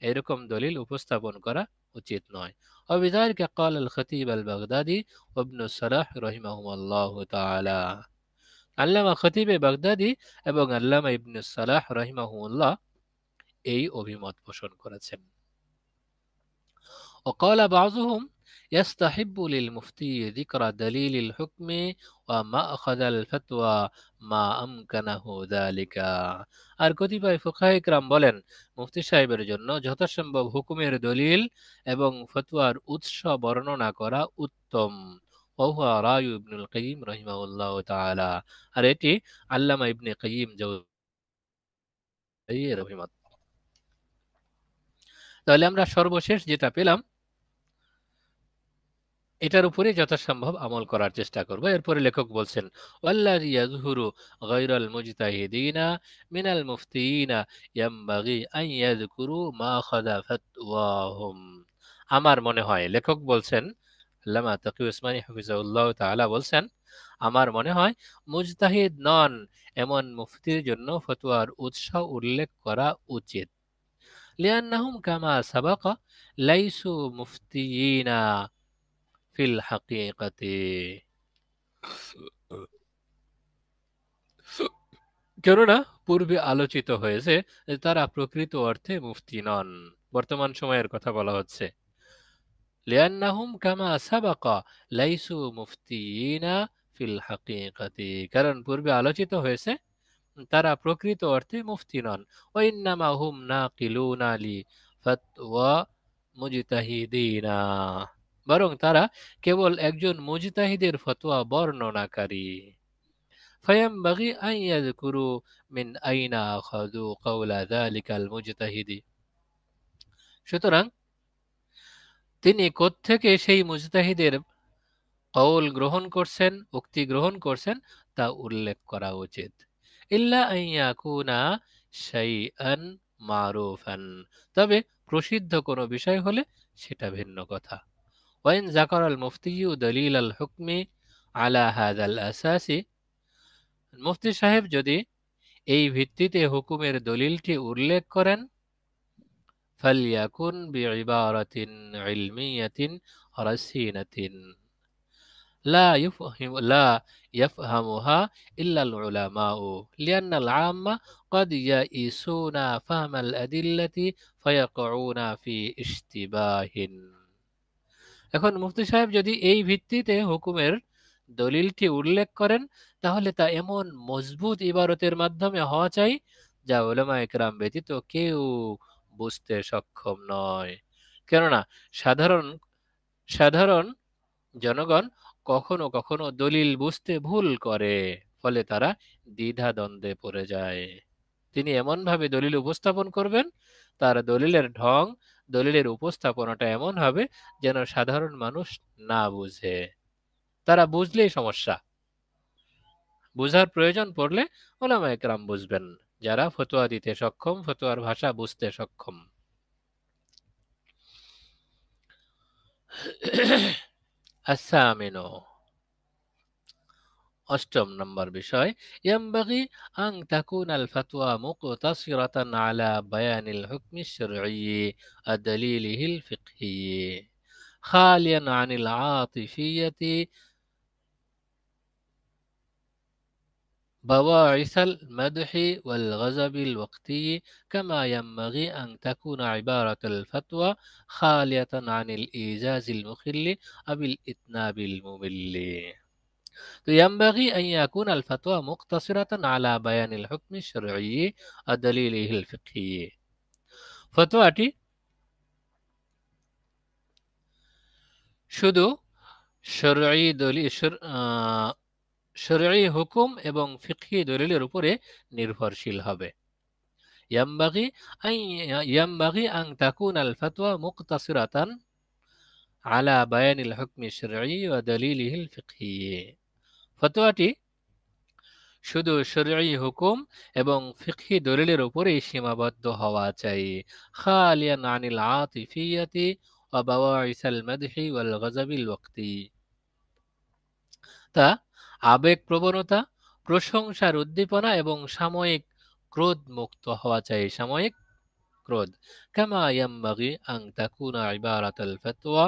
এরকম দলিল উপস্থাপন করা উচিত নয়। وبذلك قال الخطيب البغدادي وابن الصلاح رحمهم الله تعالى। আল্লামা খতিবে বাগদাদি এবং আল্লামা ইবনে সালাহ রাহিমাহুল্লাহ এই অভিমত পোষণ করেছেন। وقال بعضهم يستحب للمفتي ذكر دليل الحكم ومأخذ الفتوى ما أمكنه ذلك। আর কতিপয় ফুকাহে কিরাম বলেন মুফতি সাহেবের জন্য যথাসম্ভব হুকুমের দলিল এবং ফতোয়ার উৎস বর্ণনা করা উত্তম। ওহুয়া রায়ু ইবনুল কাইয়িম রাহিমাহুল্লাহ তাআলা। আর এটি আল্লামা ইবনে কাইয়িম জাওজির অভিমত। তাহলে আমরা সর্বশেষ যেটা পেলাম এটার উপরে যথাসম্ভব আমল করার চেষ্টা করব। এরপরে লেখক বলছেন ওয়াল্লাযী ইয়াযহুরু গায়রাল মুজতাহিদিনা মিনাল মুফতিয়িনা ইয়ানবাগী আন ইয়াযকুরু মা খাযা ফাতওয়াহুম। আমার মনে হয়, লেখক বলছেন আল্লামা তাকি উসমানী হাফিজাহুল্লাহ তাআলা বলছেন, আমার মনে হয় মুজতাহিদ নন এমন মুফতির জন্য ফতোয়ার উৎস উল্লেখ করা উচিত। লিআন্নাহুম কামা সাবাকা লাইসু মুফতিয়িনা ফিল হাকিকাতি। কেননা পূর্বে আলোচিত হয়েছে যে তারা প্রকৃত অর্থে মুফতি নন। বর্তমান সময়ের কথা বলা হচ্ছে। লিআন্নাহুম কামা সাবাকা লাইসু মুফতিয়িনা ফিল হাকিকাতি, কারণ পূর্বে আলোচিত হয়েছে তারা প্রকৃত অর্থে মুফতি নন। ওয়াইন্নামা হুম নাকিলুনা লি ফাতওয়া মুজতাহিদিনা, বরং তারা কেবল একজন মুজতাহিদের ফতোয়া বর্ণনাকারী। ফায়ানবাগী আন ইয়াযকুরু মিন আইনা আখাযু কাওলা যালিকাল মুজতাহিদি, সুতরাং তিনি কোত্থেকে সেই মুজতাহিদের কওল গ্রহণ করছেন, উক্তি গ্রহণ করছেন তা উল্লেখ করা উচিত। ইল্লা আন ইয়াকুনা শাইআন মারুফান, তবে প্রসিদ্ধ কোনো বিষয় হলে সেটা ভিন্ন কথা। ওয়াইন যাকারাল মুফতিয়্যু দলিলাল হুকমি আলা হাযাল আসাসি, মুফতি সাহেব যদি এই ভিত্তিতে হুকুমের দলিলটি উল্লেখ করেন, ফালইয়াকুন বিইবারাতিন ইলমিয়াতিন রাসিনাতিন লা ইয়াফহামুহা ইল্লাল উলামাউ লিআন্নাল আম্মা ক্বাদ ইয়াইসুনা ফাহমাল আদিল্লাতি ফায়াকউনা ফি ইশতিবাহিন। এখন মুফতি সাহেব যদি এই ভিত্তিতে হুকুমের দলিলটি উল্লেখ করেন তাহলে তা এমন মজবুত ইবারতের মাধ্যমে হওয়া চাই যা উলামায়ে কেরাম ব্যতীত কেউ বুঝতে সক্ষম নয়। কেননা সাধারণ সাধারণ জনগণ কখনো কখনো দলিল বুঝতে ভুল করে, ফলে তারা দ্বিধা দ্বন্দ্বে পড়ে যায়। তিনি এমনভাবে দলিল উপস্থাপন করবেন, তার দলিলের ঢং, দলিলের উপস্থাপনাটা এমন হবে যেন সাধারণ মানুষ না বুঝে। তারা বুঝলেই সমস্যা, বুঝার প্রয়োজন পড়লে উলামায়ে কেরাম বুঝবেন, যারা ফতোয়া দিতে সক্ষম, ফতোয়ার ভাষা বুঝতে সক্ষম। আসামিনো, অষ্টম নম্বর বিষয়, ইয়ানবাগী আন তাকুনাল ফাতওয়া মুকতাসিরাতান আলা বায়ানিল হুকমি আশ-শারঈয়্যি ওয়া দালিলিহিল ফিকহিয়্যি খালিয়ান আনিল আতিফিয়্যাতি بواعث المدح والغضب الوقتي، كما ينبغي أن تكون عبارة الفتوى خالية عن الإيجاز المخل أو الإطناب الممل. ينبغي أن يكون الفتوى مقتصرة على بيان الحكم الشرعي ودليله الفقهي। ফতোয়াটি শুধু শরঈ হুকুম এবং ফিকহি দলিলের উপরে নির্ভরশীল হবে। ইয়ানবাগী আন তাকুনাল ফাতওয়া মুকতাসিরাতান আলা বায়ানিল হুকমি আশ-শারঈ ওয়া দালিলিহিল ফিকহি। ফতোয়াটি শুধু শরঈ হুকুম এবং ফিকহি দলিলের উপরেই সীমাবদ্ধ হওয়া চাই। খালিয়ান আনিল আতিফিয়াতি ওয়া বাওয়াইসাল মাদহি ওয়াল গযবিল ওয়াক্তি, তা আবেগ প্রবণতা, প্রশংসার উদ্দীপনা এবং সাময়িক ক্রোধ মুক্ত হওয়া চাই। সাময়িক ক্রোধ। কামা ইয়ামবাগি আন তাকুনা ইবারাতাল ফাতওয়া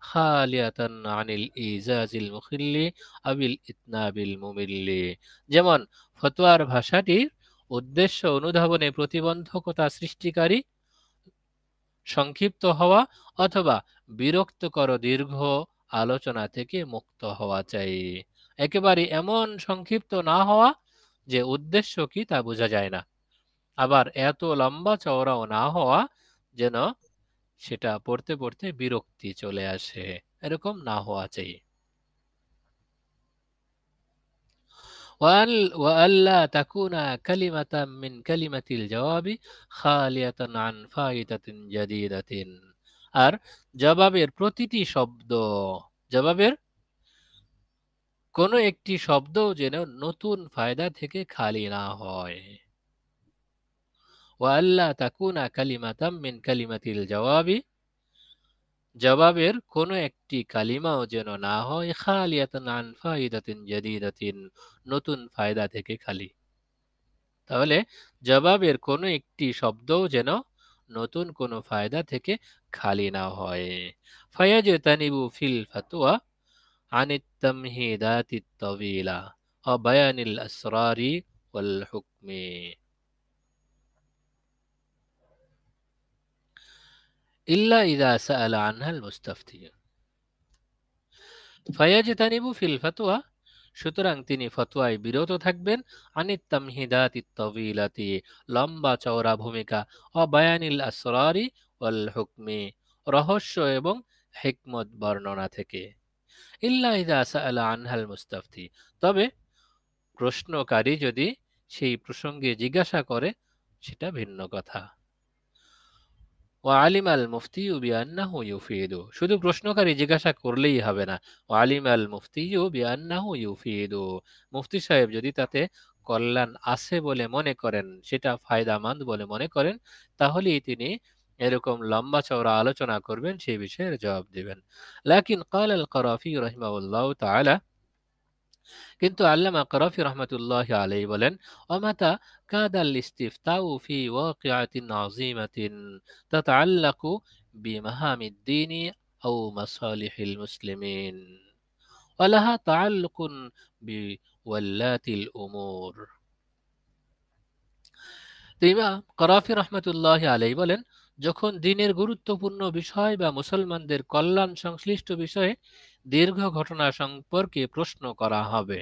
খালিয়াতান আনিল ইজাজিল মুখিল্লি আবিল ইতনাবিল মুমিল্লি। যেমন ফতোয়ার ভাষাটির উদ্দেশ্য অনুধাবনে প্রতিবন্ধকতা সৃষ্টিকারী, সংক্ষিপ্ত হওয়া অথবা বিরক্তকর দীর্ঘ আলোচনা থেকে মুক্ত হওয়া চাই। একেবারে এমন সংক্ষিপ্ত না হওয়া যে উদ্দেশ্য কি তা বোঝা যায় না, আবার এত লম্বা চওড়াও না হওয়া যেন সেটা পড়তে পড়তে বিরক্তি চলে আসে, এরকম না হওয়া চাই। وألا تكون كلمة من كلمة الجواب خالية عن فائدة جديدة। আর জবাবের প্রতিটি শব্দ, জবাবের কোনো একটি শব্দও যেন নতুন ফায়দা থেকে খালি না হয়। ওয়াল্লা তাকুনা কালিমাতাম মিন কালিমাতিল জওয়াবি, জবাবের কোনো একটি কালিমাও যেন না হয় খালিয়াতান আন ফাইদাতিন জাদিদাতিন, নতুন ফায়দা থেকে খালি। তাহলে জবাবের কোনো একটি শব্দও যেন নতুন কোনো ফায়দা থেকে খালি না হয়। ফায়াজতানিবু ফিল ফাতওয়া আনিত তামহিদাতিত তাওয়িলা ওয়া বায়ানিল আসরারি ওয়াল হুকমি ইল্লা ইযা সাআলা আনহাল মুস্তাফতি। ফায়াজতানিবু ফিল ফাতওয়া, সুতরাং তিনি ফতোয়ায় বিরত থাকবেন, আনিত তামহিদাতিত তাওয়িলাতি, লম্বা চওড়া ভূমিকা, ও বায়ানিল আসরারি ওয়াল হুকমি, রহস্য এবং হিকমত বর্ণনা থেকে। ইল্লা ইযা সাআলা আনহাল মুস্তাফতি, তবে প্রশ্নকারী যদি সেই প্রসঙ্গে জিজ্ঞাসা করে সেটা ভিন্ন কথা। ওয়ালিম আল মুফতি বিআন্নাহু ইউফিদু, শুধু প্রশ্নকারী জিজ্ঞাসা করলেই হবে না। ওয়ালিম আল মুফতি বিআন্নাহু ইউফিদু, মুফতি সাহেব যদি তাতে কল্যাণ আছে বলে মনে করেন, সেটা ফায়দামন্দ বলে মনে করেন, তাহলেই তিনি এরকম লম্বা চওড়া আলোচনা করবেন, সেই বিষয়ের জবাব দিবেন। লাকিন ক্বাল আল কারাফি রাহিমাহুল্লাহু তাআলা, কিন্তু আল্লামা কারাফি রহমতুল্লাহ আলাইহি বলেন, অমাতা কাদাল ইস্তিফতাউ ফি ওয়াকিআতিন আযীমাতিন তাতাআল্লাকু বিমাহামিদ্দীনি আও মাসালিহিল মুসলিমিন ওয়া লাহা তাআল্লুকুন বিওয়াল্লাতিল উমুর। ইমাম কারাফি রহমতুল্লাহ আলাইহি বলেন, যখন দিনের গুরুত্বপূর্ণ বিষয় বা মুসলমানদের কল্যাণ সংশ্লিষ্ট বিষয়ে দীর্ঘ ঘটনা সম্পর্কে প্রশ্ন করা হবে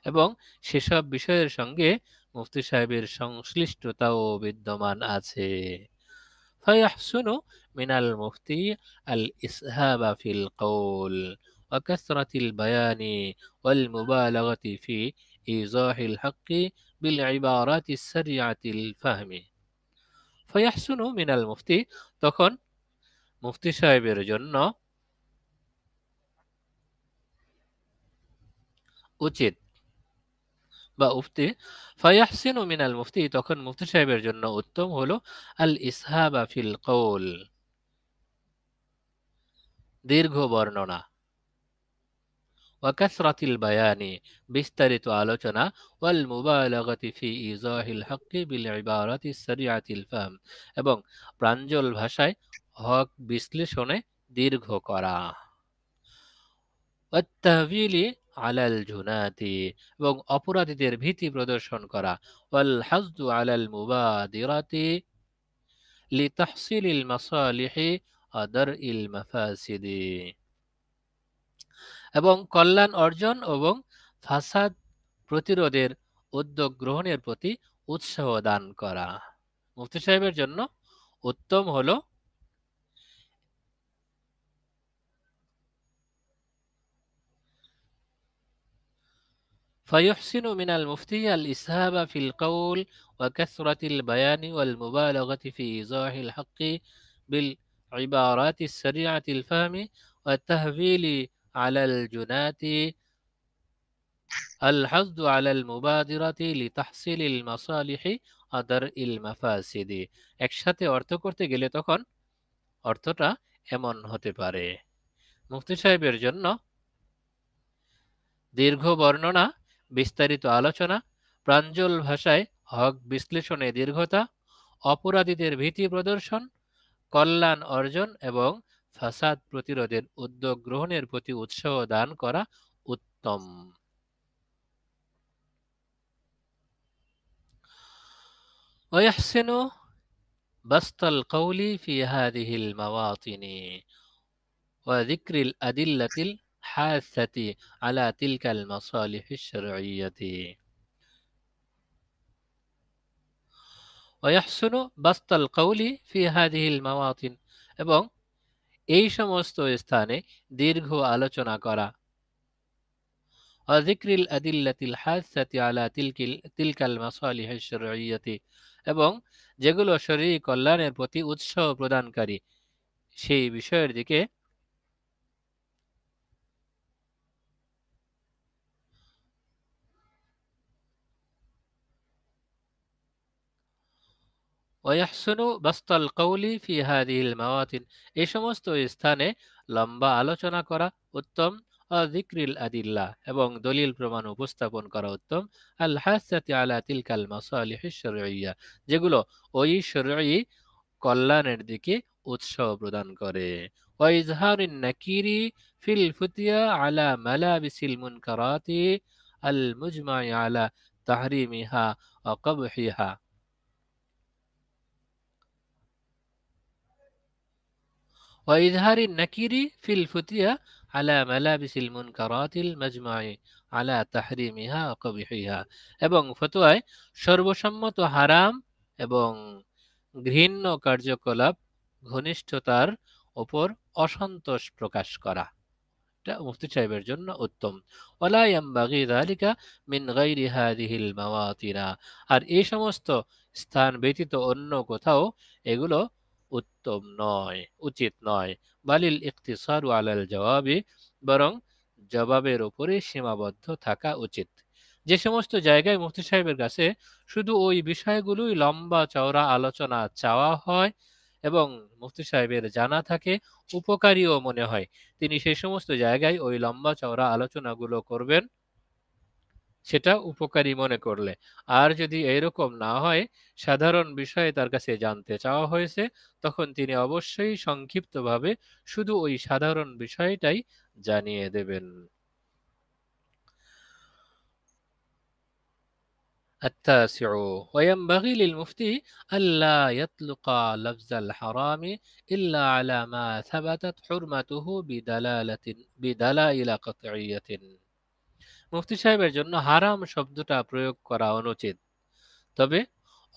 এবং সেসব বিষয়ের সঙ্গে মুফতি সাহেবের সংশ্লিষ্টতাও বিদ্যমান আছে, ফায়াহসুনু মিনাল মুফতি আল ইসহাবা ফিল কওল ওয়া কাসরাতিল বায়ানি ওয়াল মুবালাগাতি ফি ইজাহিল হাক্কি বিল ইবারাতিস সারিআতিল ফাহমি। ফায়াহসুনু মিনাল মুফতি, তখন মুফতি সাহেবের জন্য উচিত, বা উফতি ফায়াহসিনু মিনাল মুফতি, তখন মুফতি সাহেবের জন্য উত্তম হলো আল ইসহাবা ফিল কওল, দীর্ঘ বর্ণনা, ওয়া কাসরাতিল বায়ানি, বিস্তারিত আলোচনা, ওয়াল মুবালাগাতি ফি ইজাহিল হাক্কি বিল ইবারাতিস সারিআতিল ফাহম, এবং প্রাঞ্জল ভাষায় হক বিশ্লেষণে দীর্ঘ করা, ওয়াত তাহবিলি আলাল জুনাতি, এবং অপরাধীদের ভীতি প্রদর্শন করা, ওয়াল হাসদু আলাল মুবাদিরাতি লিতাহসিলিল মাসালিহি ওয়া দারইল মাফাসিদি, এবং কল্যাণ অর্জন এবং ফাসাদ প্রতিরোধের উদ্যোগ গ্রহণের প্রতি উৎসাহ দান করা। মুফতি সাহেবের জন্য উত্তম হলো فيحسن من المفتي الإسهاب في القول وكثرة البيان والمبالغة في إيضاح الحق بالعبارات السريعة الفهم والتهويل على الجنات الحث على المبادرة لتحصيل المصالح ودرء المفاسد। একসাথে অর্থ করতে গেলে তখন অর্থটা এমন হতে পারে, মুফতি সাহেবের জন্য দীর্ঘ বর্ণনা, বিস্তারিত আলোচনা, প্রাঞ্জল ভাষায় হক বিশ্লেষণে দীর্ঘতা, অপরাধীদের ভীতি প্রদর্শন, কল্যাণ অর্জন এবং ফাসাদ প্রতিরোধের উদ্যোগ গ্রহণের প্রতি উৎসাহ দান করা উত্তম। ويحسن بسط القول في هذه المواطن وذكر الأدلة الحاثة على تلك المصالح الشرعية ويحسن بسط القول في هذه المواطن এবং এই সমস্ত স্থানে দীর্ঘ আলোচনা করা وذكر الأدلة الحاثة على تلك المصالح الشرعية এবং যেগুলো শরীয়ী কল্যাণের প্রতি উৎসাহ প্রদানকারী সেই বিষয়ের দিকে ويحسن بسط القول في هذه المواطن এই সমস্ত স্থানে লম্বা আলোচনা করা উত্তম। যিকরিল আদিল্লাহ এবং দলিল প্রমাণ উপস্থাপন করা উত্তম। আল হাসাতি আলা তিলকাল মাসালিহিশ শারঈয়্যা যেগুলো ওই শরঈ কল্যাণের দিকে উৎসাহ প্রদান করে। ওয়া ইজহারুন নাকিরি ফিল ফুতিয়া আলা মালাবিসিল মুনকারাতি আল মুজমাই আলা তাহরিমিহা ওয়া কবহিহা وإظهار النكير في الفتية على ملابس المنكرات المجمع على تحريمها وقبحها এবং ফতোয়ায় সর্বসম্মত হারাম এবং ঘৃণ্য কার্যকলাপ ঘনিষ্ঠতার উপর অসন্তোষ প্রকাশ করা এটা মুফতি সাহেবের জন্য উত্তম। ওয়ালা ইয়ামবাগি যালিকা মিন গায়রি হাযিহিল মাওয়াতিনা আর এই সমস্ত স্থান ব্যতীত অন্য কোথাও এগুলো উত্তম নয়, উচিত নয়। বালিল ইখতিসারু আলাল জওয়াবি বরং জবাবের উপরে সীমাবদ্ধ থাকা উচিত। যে সমস্ত জায়গায় মুফতি সাহেবের কাছে শুধু ওই বিষয়গুলোই লম্বা চওড়া আলোচনা চাওয়া হয় এবং মুফতি সাহেবের জানা থাকে, উপকারীও মনে হয়, তিনি সেই সমস্ত জায়গায় ওই লম্বা চওড়া আলোচনাগুলো করবেন সেটা উপকারী মনে করলে। আর যদি এরকম না হয়, সাধারণ বিষয়ে তার কাছে জানতে চাওয়া হয়েছে, তখন তিনি অবশ্যই সংক্ষিপ্তভাবে শুধু ওই সাধারণ বিষয়টাই জানিয়ে দেবেন। التاسع وينبغي للمفتي ألا يطلق لفظ الحرام إلا على ما ثبتت حرمته بدلائل قطعية মুফতি সাহেবের জন্য হারাম শব্দটা প্রয়োগ করা অনুচিত, তবে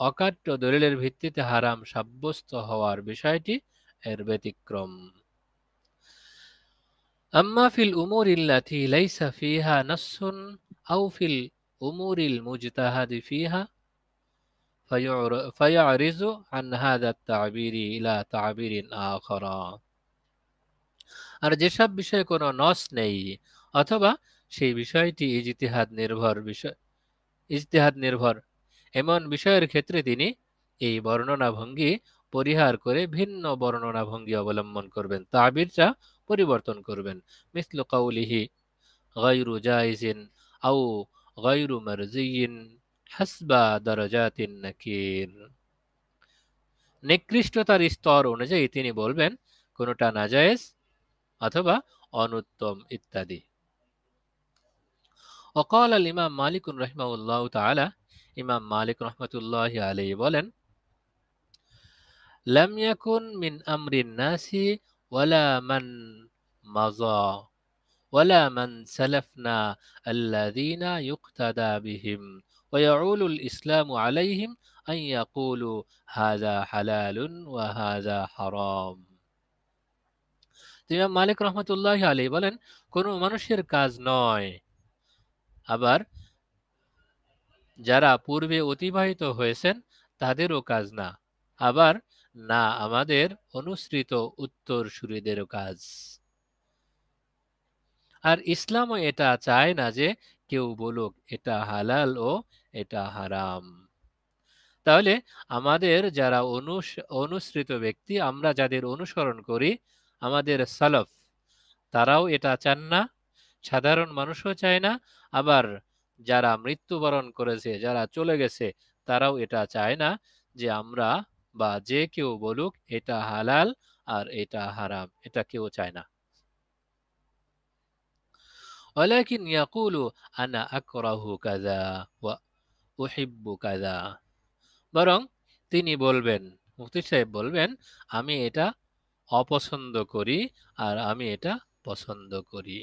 অকাট্য দলিলের ভিত্তিতে হারাম সাব্যস্ত হওয়ার বিষয়টি এর ব্যতিক্রম। আম্মা ফিল উমুরিল্লাতি লাইসা ফিহা নাসসুন আও ফিল উমুরিল মুজতাহাদি ফিহা ফায়ারিজু আন হাযা আত-তা'বীরি ইলা তা'বীরিন আখারা আর যেসব বিষয়ে কোনো নস নেই অথবা সেই বিষয়টি ইজতিহাদ নির্ভর এমন বিষয়ের ক্ষেত্রে তিনি এই বর্ণনা ভঙ্গি পরিহার করে ভিন্ন বর্ণনা ভঙ্গি অবলম্বন করবেন, তাবিরটা পরিবর্তন করবেন। মিসলু কাউলিহি গায়রু জাইজিন আও গায়রু মারজিয়িন হাসবা দারাজাতিন নাকির নিকৃষ্টতার স্তর অনুযায়ী তিনি বলবেন কোনটা নাজায়েজ অথবা অনুত্তম ইত্যাদি। وقال الإمام مالك رحمه الله تعالى ইমাম মালিক রহমতুল্লাহি আলাইহি বলেন লাম ইয়াকুন মিন আমরিন নাসি ওয়ালা মান মাযা ওয়ালা মান সালাফনা আল্লাযীনা ইউক্তাদা বিহিম ওয়া ইয়াউলুল ইসলামু আলাইহিম আন ইয়াকুলু হাযা হালালুন ওয়া হাযা হারাম। ইমাম মালিক রহমতুল্লাহি আলাইহি বলেন কোন মানুষের কাজ নয়, আবার যারা পূর্বে অতিবাহিত হয়েছেন তাদেরও কাজ না, আবার না আমাদের অনুসৃত উত্তরসূরিদেরও কাজ। আর ইসলামও এটা চায় না যে কেউ বলুক এটা হালাল ও এটা হারাম। তাহলে আমাদের যারা অনুসৃত ব্যক্তি, আমরা যাদের অনুসরণ করি, আমাদের সালফ, তারাও এটা চান না, সাধারণ মানুষও চায় না, আবার যারা মৃত্যুবরণ করেছে, যারা চলে গেছে, তারাও এটা চায় না যে আমরা বা যে কেউ বলুক এটা হালাল আর এটা হারাম, এটা কেউ চায় না। ওয়ালাকিন ইয়াকুলু আনা আকরাহু কাযা ওয়া উহিব্বু কাযা, বরং তিনি বলবেন, মুফতি সাহেব বলবেন, আমি এটা অপছন্দ করি আর আমি এটা পছন্দ করি।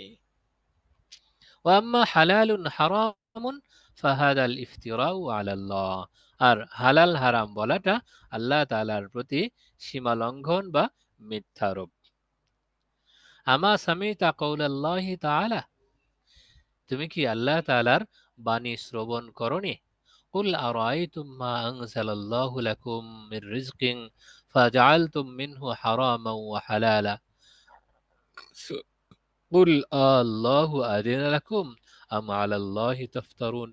ওয়াম্মা হালালুন হারামুন ফাহাদাল ইফতিরাউ আলাল্লাহ, আর হালাল হারাম বলাটা আল্লাহ তাআলার প্রতি সীমা লঙ্ঘন বা মিথ্যারোপ। আমা সামিতা কওলাল্লাহি তাআলা, তুমি কি আল্লাহ তাআলার বাণী শ্রবণ করনি? কুল আরাআইতুম মা আনজালাল্লাহু লাকুম মির রিজকিন ফাজআলতুম মিনহু হারামান ওয়া হালালা কুল আল্লাহু আযিনা লাকুম আম আলাল্লাহি তাফতারুন।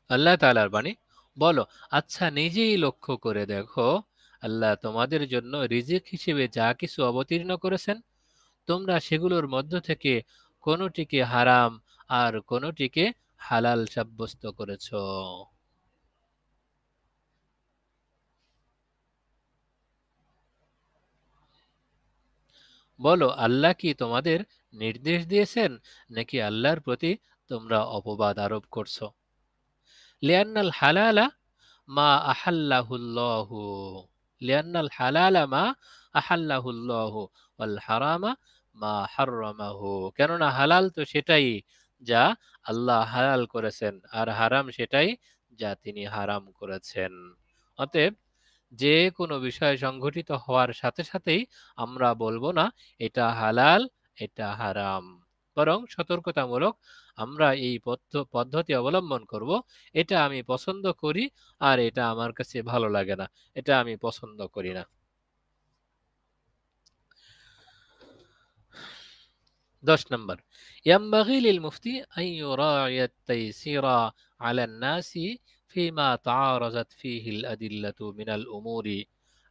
আল্লাহ তাআলার বাণী, বলো, আচ্ছা নিজেই লক্ষ্য করে দেখো, আল্লাহ তোমাদের জন্য রিজিক হিসেবে যা কিছু অবতীর্ণ করেছেন, তোমরা সেগুলোর মধ্য থেকে কোনটিকে হারাম আর কোনটিকে হালাল সাব্যস্ত করেছ। বলো, আল্লাহ কি তোমাদের নির্দেশ দিয়েছেন নাকি আল্লাহর প্রতি তোমরা অপবাদ আরোপ করছো? লিআন্নাল হালালা মা আহাল্লাহুল্লাহু লিআন্নাল হালালা মা আহাল্লাহুল্লাহু ওয়াল হারামা মা হাররামাহু, কেননা হালাল তো সেটাই যা আল্লাহ হালাল করেছেন, আর হারাম সেটাই যা তিনি হারাম করেছেন। অতএব যে কোনো বিষয় সংঘটিত হওয়ার সাথে সাথেই আমরা বলবো না এটা হালাল এটা হারাম, বরং সতর্কতামূলক আমরা এই পদ্ধতি অবলম্বন করব, এটা আমি পছন্দ করি আর এটা আমার কাছে ভালো লাগে না, এটা আমি পছন্দ করি না। 10 নম্বর, ينبغي للمفتي أن يراعي التيسير على الناس فيما تعارضت فيه الأدلة من الأمور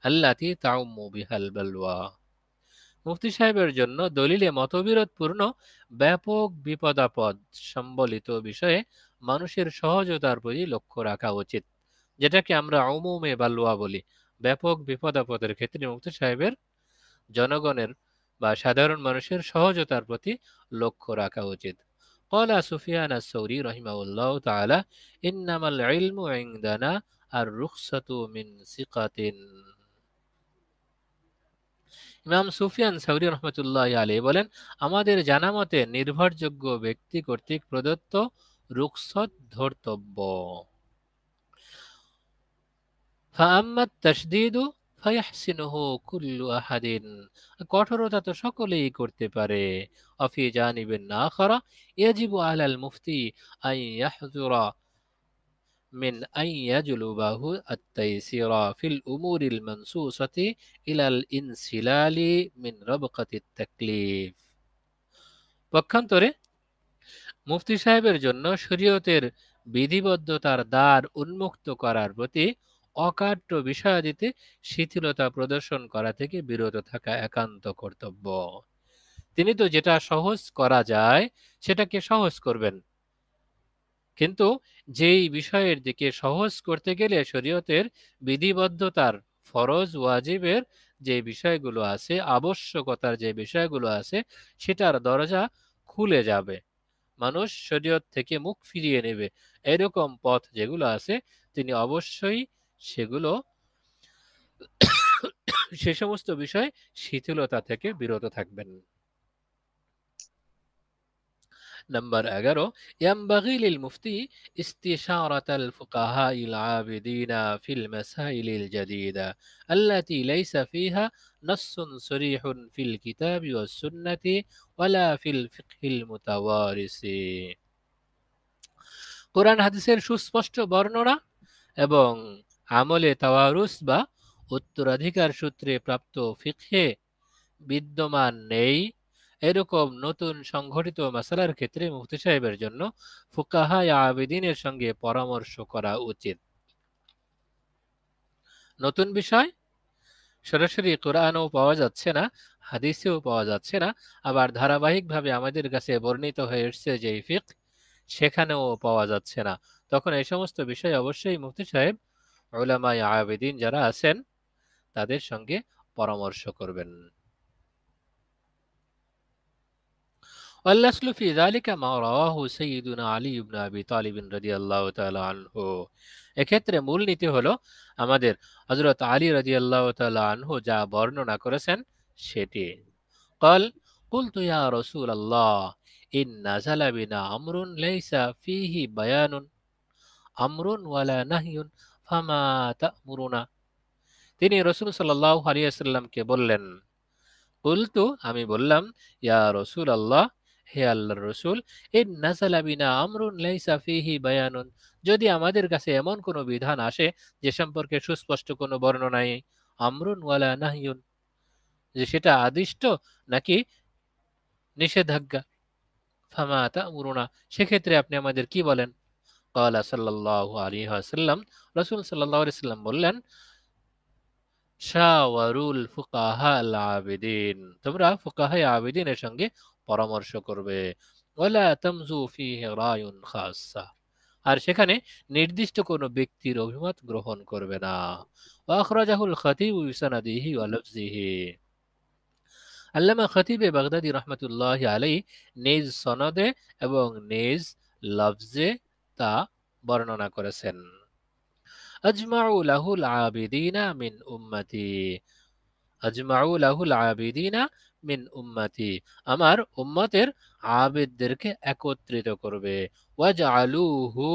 التي تعم بها البلوى। মুফতি সাহেবের জন্য দলিলে মতবিরোধপূর্ণ ব্যাপক বিপদাপদ সম্বলিত বিষয়ে মানুষের সহজতার প্রতি লক্ষ্য রাখা উচিত, যেটাকে আমরা উমুমে বালওয়া বলি। ব্যাপক বিপদাপদের ক্ষেত্রে মুফতি সাহেবের জনগণের বা সাধারণ মানুষের সহজতার প্রতি লক্ষ্য রাখা উচিত। قال سفيان الثوري رحمه الله تعالى إنما العلم عندنا الرخصة من ثقة। ইমাম সুফিয়ান সাউরি রহমতুল্লাহ আলাইহি বলেন, আমাদের জানা মতে নির্ভরযোগ্য ব্যক্তি কর্তৃক প্রদত্ত রুখসত ধর্তব্য। ফাআম্মাত তাশদীদু ফায়াহসিনুহু কুল্লু আহাদিন, কঠোরতা তো সকলেই করতে পারে। অফি জানিবিন আখারা ইয়াজিবু আলাল মুফতি আন ইয়াহযুরা من أن يجلبه التيسير في الأمور المنصوصة إلى الانسلال من ربقة التكليف। পক্ষান্তরে মুফতি সাহেবের জন্য শরীয়তের বিধিবদ্ধতার দ্বার উন্মুক্ত করার প্রতি অকাট্য বিষয়াদিতে শিথিলতা প্রদর্শন করা থেকে বিরত থাকা একান্ত কর্তব্য। তিনি তো যেটা সহজ করা যায় সেটাকে সহজ করবেন, কিন্তু যেই বিষয়ের দিকে সহজ করতে গেলে শরীয়তের বিধিবদ্ধতার ফরজ ওয়াজিবের যে বিষয়গুলো আছে, আবশ্যকতার যে বিষয়গুলো আছে, সেটার দরজা খুলে যাবে, মানুষ শরীয়ত থেকে মুখ ফিরিয়ে নেবে, এরকম পথ যেগুলো আছে তিনি অবশ্যই সেগুলো সে সমস্ত বিষয় শিথিলতা থেকে বিরত থাকবেন। نمبر 11 ينبغي للمفتي استشارة الفقهاء العابدين في المسائل الجديدة التي ليس فيها نص صريح في الكتاب والسنة ولا في الفقه المتوارث। কোরআন হাদিসের সুস্পষ্ট বর্ণনা এবং আমলে তাওয়ারুস বা উত্তরাধিকার সূত্রে প্রাপ্ত ফিকহে বিদ্যমান নেই এরকম নতুন সংঘটিত মাসালার ক্ষেত্রে মুফতি সাহেবের জন্য ফুকাহায়ে আবেদিনের সঙ্গে পরামর্শ করা উচিত। নতুন বিষয় সরাসরি কোরআনও পাওয়া যাচ্ছে না, হাদিসেও পাওয়া যাচ্ছে না, আবার ধারাবাহিকভাবে আমাদের কাছে বর্ণিত হয়ে এসছে যে ফিকহ, সেখানেও পাওয়া যাচ্ছে না। তখন এই সমস্ত বিষয় অবশ্যই মুফতি সাহেব, উলামায়ে আবেদিন যারা আছেন তাদের সঙ্গে পরামর্শ করবেন। والأصل في ذلك ما رواه سيدنا علي بن أبي طالب رضي الله تعالى عنه। এক্ষেত্রে মূলনীতি হলো আমাদের হযরত আলী রাদিয়াল্লাহু তাআলা আনহু যা বর্ণনা করেছেন সেটি। قال قلت يا رسول الله إن نزل بنا أمر ليس فيه بيان أمر ولا نهي فما تأمرنا। তিনি রাসূল সাল্লাল্লাহু আলাইহি ওয়াসাল্লামকে বললেন, কুলতু আমি বললাম, ইয়া রাসূলুল্লাহ, হে আল্লাহর রাসূল, ইন নাযালা বিনা আমরুন লাইসা ফীহি বায়ানুন, যদি আমাদের কাছে এমন কোনো বিধান আসে যে সম্পর্কে সুস্পষ্ট কোনো বর্ণনা নাই, আমরুন ওয়ালা নাহয়ুন, যে সেটা আদিষ্ট নাকি নিষেধাজ্ঞা, ফামা তা'মুরুনা, সেক্ষেত্রে আপনি আমাদের কি বলেন? ক্বালা সাল্লাল্লাহু আলাইহি ওয়াসাল্লাম, রাসূল সাল্লাল্লাহু আলাইহি ওয়াসাল্লাম বললেন, শাওয়ারুল ফুকাহা আল আবিদিন, তোমরা ফুকাহায়ে আবিদিনের সঙ্গে পরামর্শ করবে। ওয়ালা তামজু ফীহি রায়ুন খাসসা, আর সেখানে নির্দিষ্ট কোনো ব্যক্তির অভিমত গ্রহণ করবে না। ওয়া আখরাজাহুল খতীব বিসানাদিহি ওয়া লাফজিহি, আল্লামা খতীবে বাগদাদী রাহমাতুল্লাহি আলাইহি নিজ সনদে এবং নিজ লফজে তা বর্ণনা করেছেন। আজমাউ লাহুল আবিদিনা মিন উম্মতি, আজমাউ লাহুল আবিদিনা মিন উম্মতি, আমার উম্মতের আবিদদেরকে একত্রিত করবে। ওয়াজআলুহু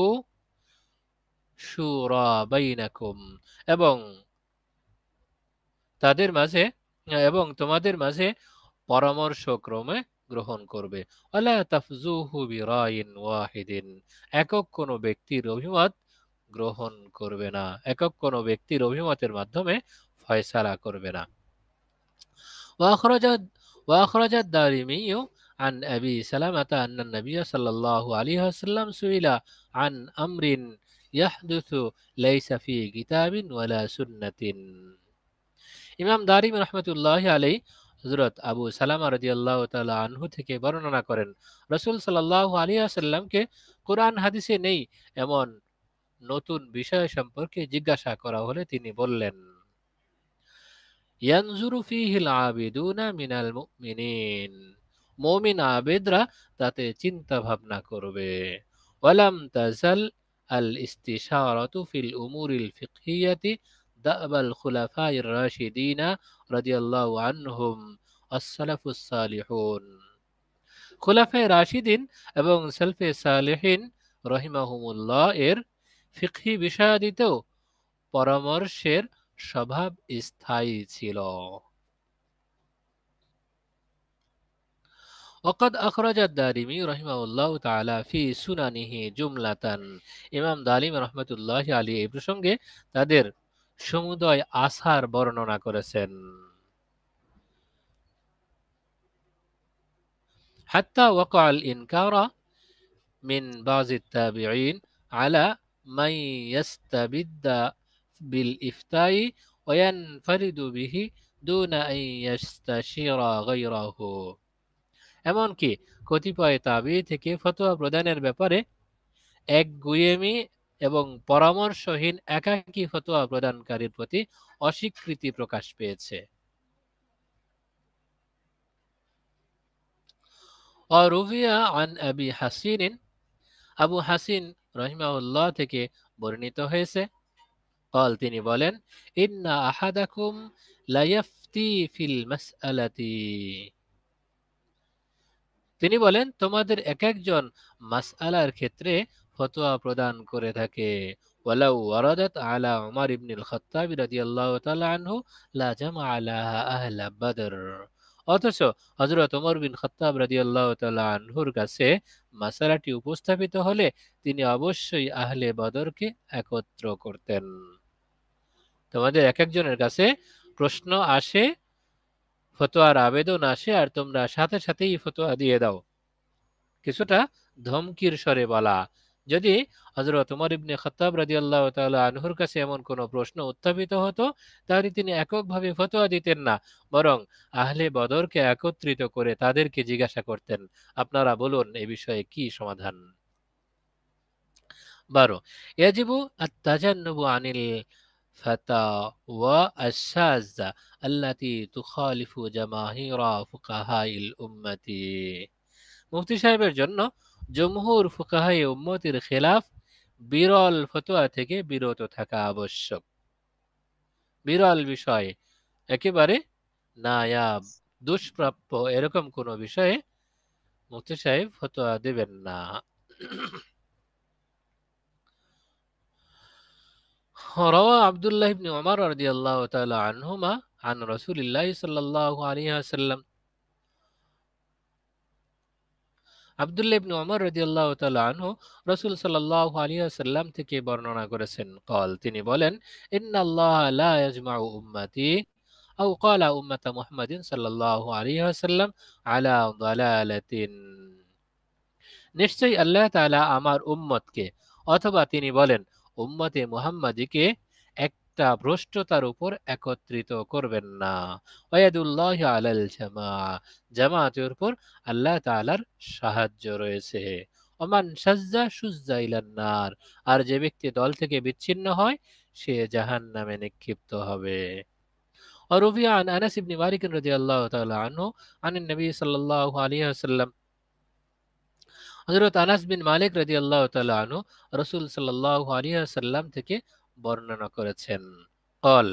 শুরা বাইনাকুম, এবং তাদের মাঝে এবং তোমাদের মাঝে পরামর্শক্রমে গ্রহণ করবে। ওয়ালা তাফজুহু বিরাইন ওয়াহিদিন, একক কোনো ব্যক্তির অভিমত গ্রহণ করবে না, একক কোনো ব্যক্তির অভিমতের মাধ্যমে ফয়সালা করবে না। وأخرج الدارمي عن أبي سلمة أن النبي صلى الله عليه وسلم سئل عن أمر يحدث ليس في كتاب ولا سنة। ইমাম দারিমি রহমতুল্লাহ আলাইহি হযরত আবু সালামা রাদিয়াল্লাহু তাআলা আনহু থেকে বর্ণনা করেন, রাসূল সাল্লাল্লাহু আলাইহি ওয়াসাল্লামকে কোরআন হাদিসে নেই এমন নতুন বিষয় সম্পর্কে জিজ্ঞাসা করা হলে তিনি বললেন, ইয়ানজুরু ফীহিল আবিদুনা মিনাল মুমিনিন, মুমিন আবেদরা তাতে চিন্তা ভাবনা করবে। ওয়ালাম তাজাল আল ইস্তিশারাতু ফিল উমুরিল ফিকহিয়াতি দাবাল খুলাফায়ে রাশিদিনা রাদিয়াল্লাহু আনহুম as-সালাফুস সালিহুন, খুলাফায়ে রাশিদিন এবং সালফে সালেহিন রহিমাহুমুল্লাহ এর ফিকহি বিষয়াদিতেও পরামর্শের স্বভাব স্থায়ী ছিল। وقد أخرج الدارمي رحمه الله تعالى في سننه جملة، ইমাম দারিমি রহমতুল্লাহ আলাইহি এই প্রসঙ্গে তাদের সমুদয় আসার বর্ণনা করেছেন। حتى وقع الإنكار من بعض التابعين على من يستبد بالإفتاء وينفرد به دون أن يستشير غيره، এমনকি কতিপয় তাবী থেকে ফতোয়া প্রদানের ব্যাপারে একগুঁয়েমি এবং পরামর্শহীন একাকী ফতোয়া প্রদানকারীর প্রতি অস্বীকৃতি প্রকাশ পেয়েছে। وروي عن أبي حسين، আবু হাসিন রহিমাহুল্লাহ থেকে বর্ণিত হয়েছে, قال তিনি বলেন, ইন্না আহাদাকুম লা ইয়াফতি ফিল মাসআলাতি, তিনি বলেন তোমাদের এক একজন মাসআলার ক্ষেত্রে ফতোয়া প্রদান করে থাকে। ওয়ালাউ ওয়ারাদাত আলা উমর ইবনুল খাত্তাব রাদিয়াল্লাহু তাআলা আনহু লা জামা লাহা আহলা বদর, অথচ হযরত ওমর বিন খাত্তাব রাদিয়াল্লাহু তাআলা আনহুর কাছে মাসআলাটি উপস্থাপিত হলে তিনি অবশ্যই আহলে বদরকে একত্র করতেন। তোমাদের এক একজনের কাছে প্রশ্ন আসে, ফতোয়ার আবেদন আসে, আর তোমরা সাথে সাথেই ফতোয়া দিয়ে দাও, কিছুটা ধমকির স্বরে বলা, যদি হযরত ওমর ইবনে খাত্তাব রাদিয়াল্লাহু তাআলা আনহুর কাছে এমন কোনো প্রশ্ন উত্থাপিত হতো, তাহলে তিনি এককভাবে ফতোয়া দিতেন না, বরং আহলে বদরকে একত্রিত করে তাদেরকে জিজ্ঞাসা করতেন, আপনারা বলুন এ বিষয়ে কি সমাধান। 12 ইয়াজিবু আত-তাজান্নুবু আনিল ফাতাওয়া আশ-শাযযা আল্লাতী তুখালিফু জামাহিরা ফুকাহাইল উম্মতি। মুফতি সাহেবের জন্য জমহুর ফুকাহায়ে উম্মতের খেলাফ বিরল ফতোয়া থেকে বিরত থাকা আবশ্যক। বিরল বিষয়, একেবারে নায়াব, দুষ্প্রাপ্য এরকম কোনো বিষয়ে মুফতি সাহেব ফতোয়া দেবেন না। روى عبد الله بن عمر رضي الله تعالى عنهما عن رسول الله صلى الله عليه وسلم আব্দুল্লাহ ইবনে ওমর রাদিয়াল্লাহু তাআলা আনহু রাসূল সাল্লাল্লাহু আলাইহি ওয়াসাল্লাম থেকে বর্ণনা করেছেন, قال তিনি বলেন, ইন্নাল্লাহা লা ইয়াজমাউ উম্মতি আও ক্বালা উম্মাতা মুহাম্মাদিন সাল্লাল্লাহু আলাইহি ওয়াসাল্লাম আলা দালালাতিন। নিশ্চয়ই আল্লাহ তাআলা আমার উম্মতকে, অথবা তিনি বলেন উম্মতে মুহাম্মাদীকে একটা ভ্রষ্টতার উপর একত্রিত করবেন না। ওয়ায়াদুল্লাহি আলাল জামাআ, জামাতের উপর আল্লাহ তাআলার সাহায্য রয়েছে। ওমান শাজ্জা শুজ্জা ইলান নার, আর যে ব্যক্তি দল থেকে বিচ্ছিন্ন হয় সে জাহান্নামে নিক্ষিপ্ত হবে। وروي عن انس بن مالك رضي الله تعالى عنه عن النبي صلى الله عليه وسلم হযরত আনাস বিন মালিক রাদিয়াল্লাহু তাআলা আনহু রাসূল সাল্লাল্লাহু আলাইহি ওয়াসাল্লাম থেকে বর্ণনা করেছেন, قال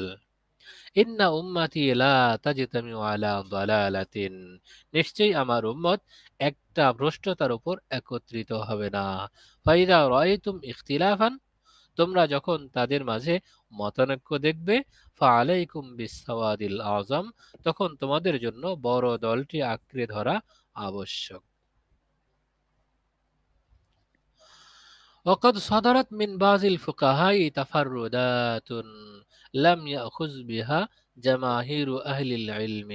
ইন্না উম্মতি লা তাজতামিউ আলা দালালাতিন, নিশ্চয়ই আমার উম্মত একটা ভ্রষ্টতার উপর একত্রিত হবে না। ফাইদা রাআইতুম ইখতিলাফান, তোমরা যখন তাদের মাঝে মতানৈক্য দেখবে, ফাআলাইকুম বিসসাওয়াদিল আযম, তখন তোমাদের জন্য বড় দলটি আঁকড়ে ধরা আবশ্যক। وقد صدرت من بعض الفقهاء تفردات لم يأخذ بها جماهير أهل العلم।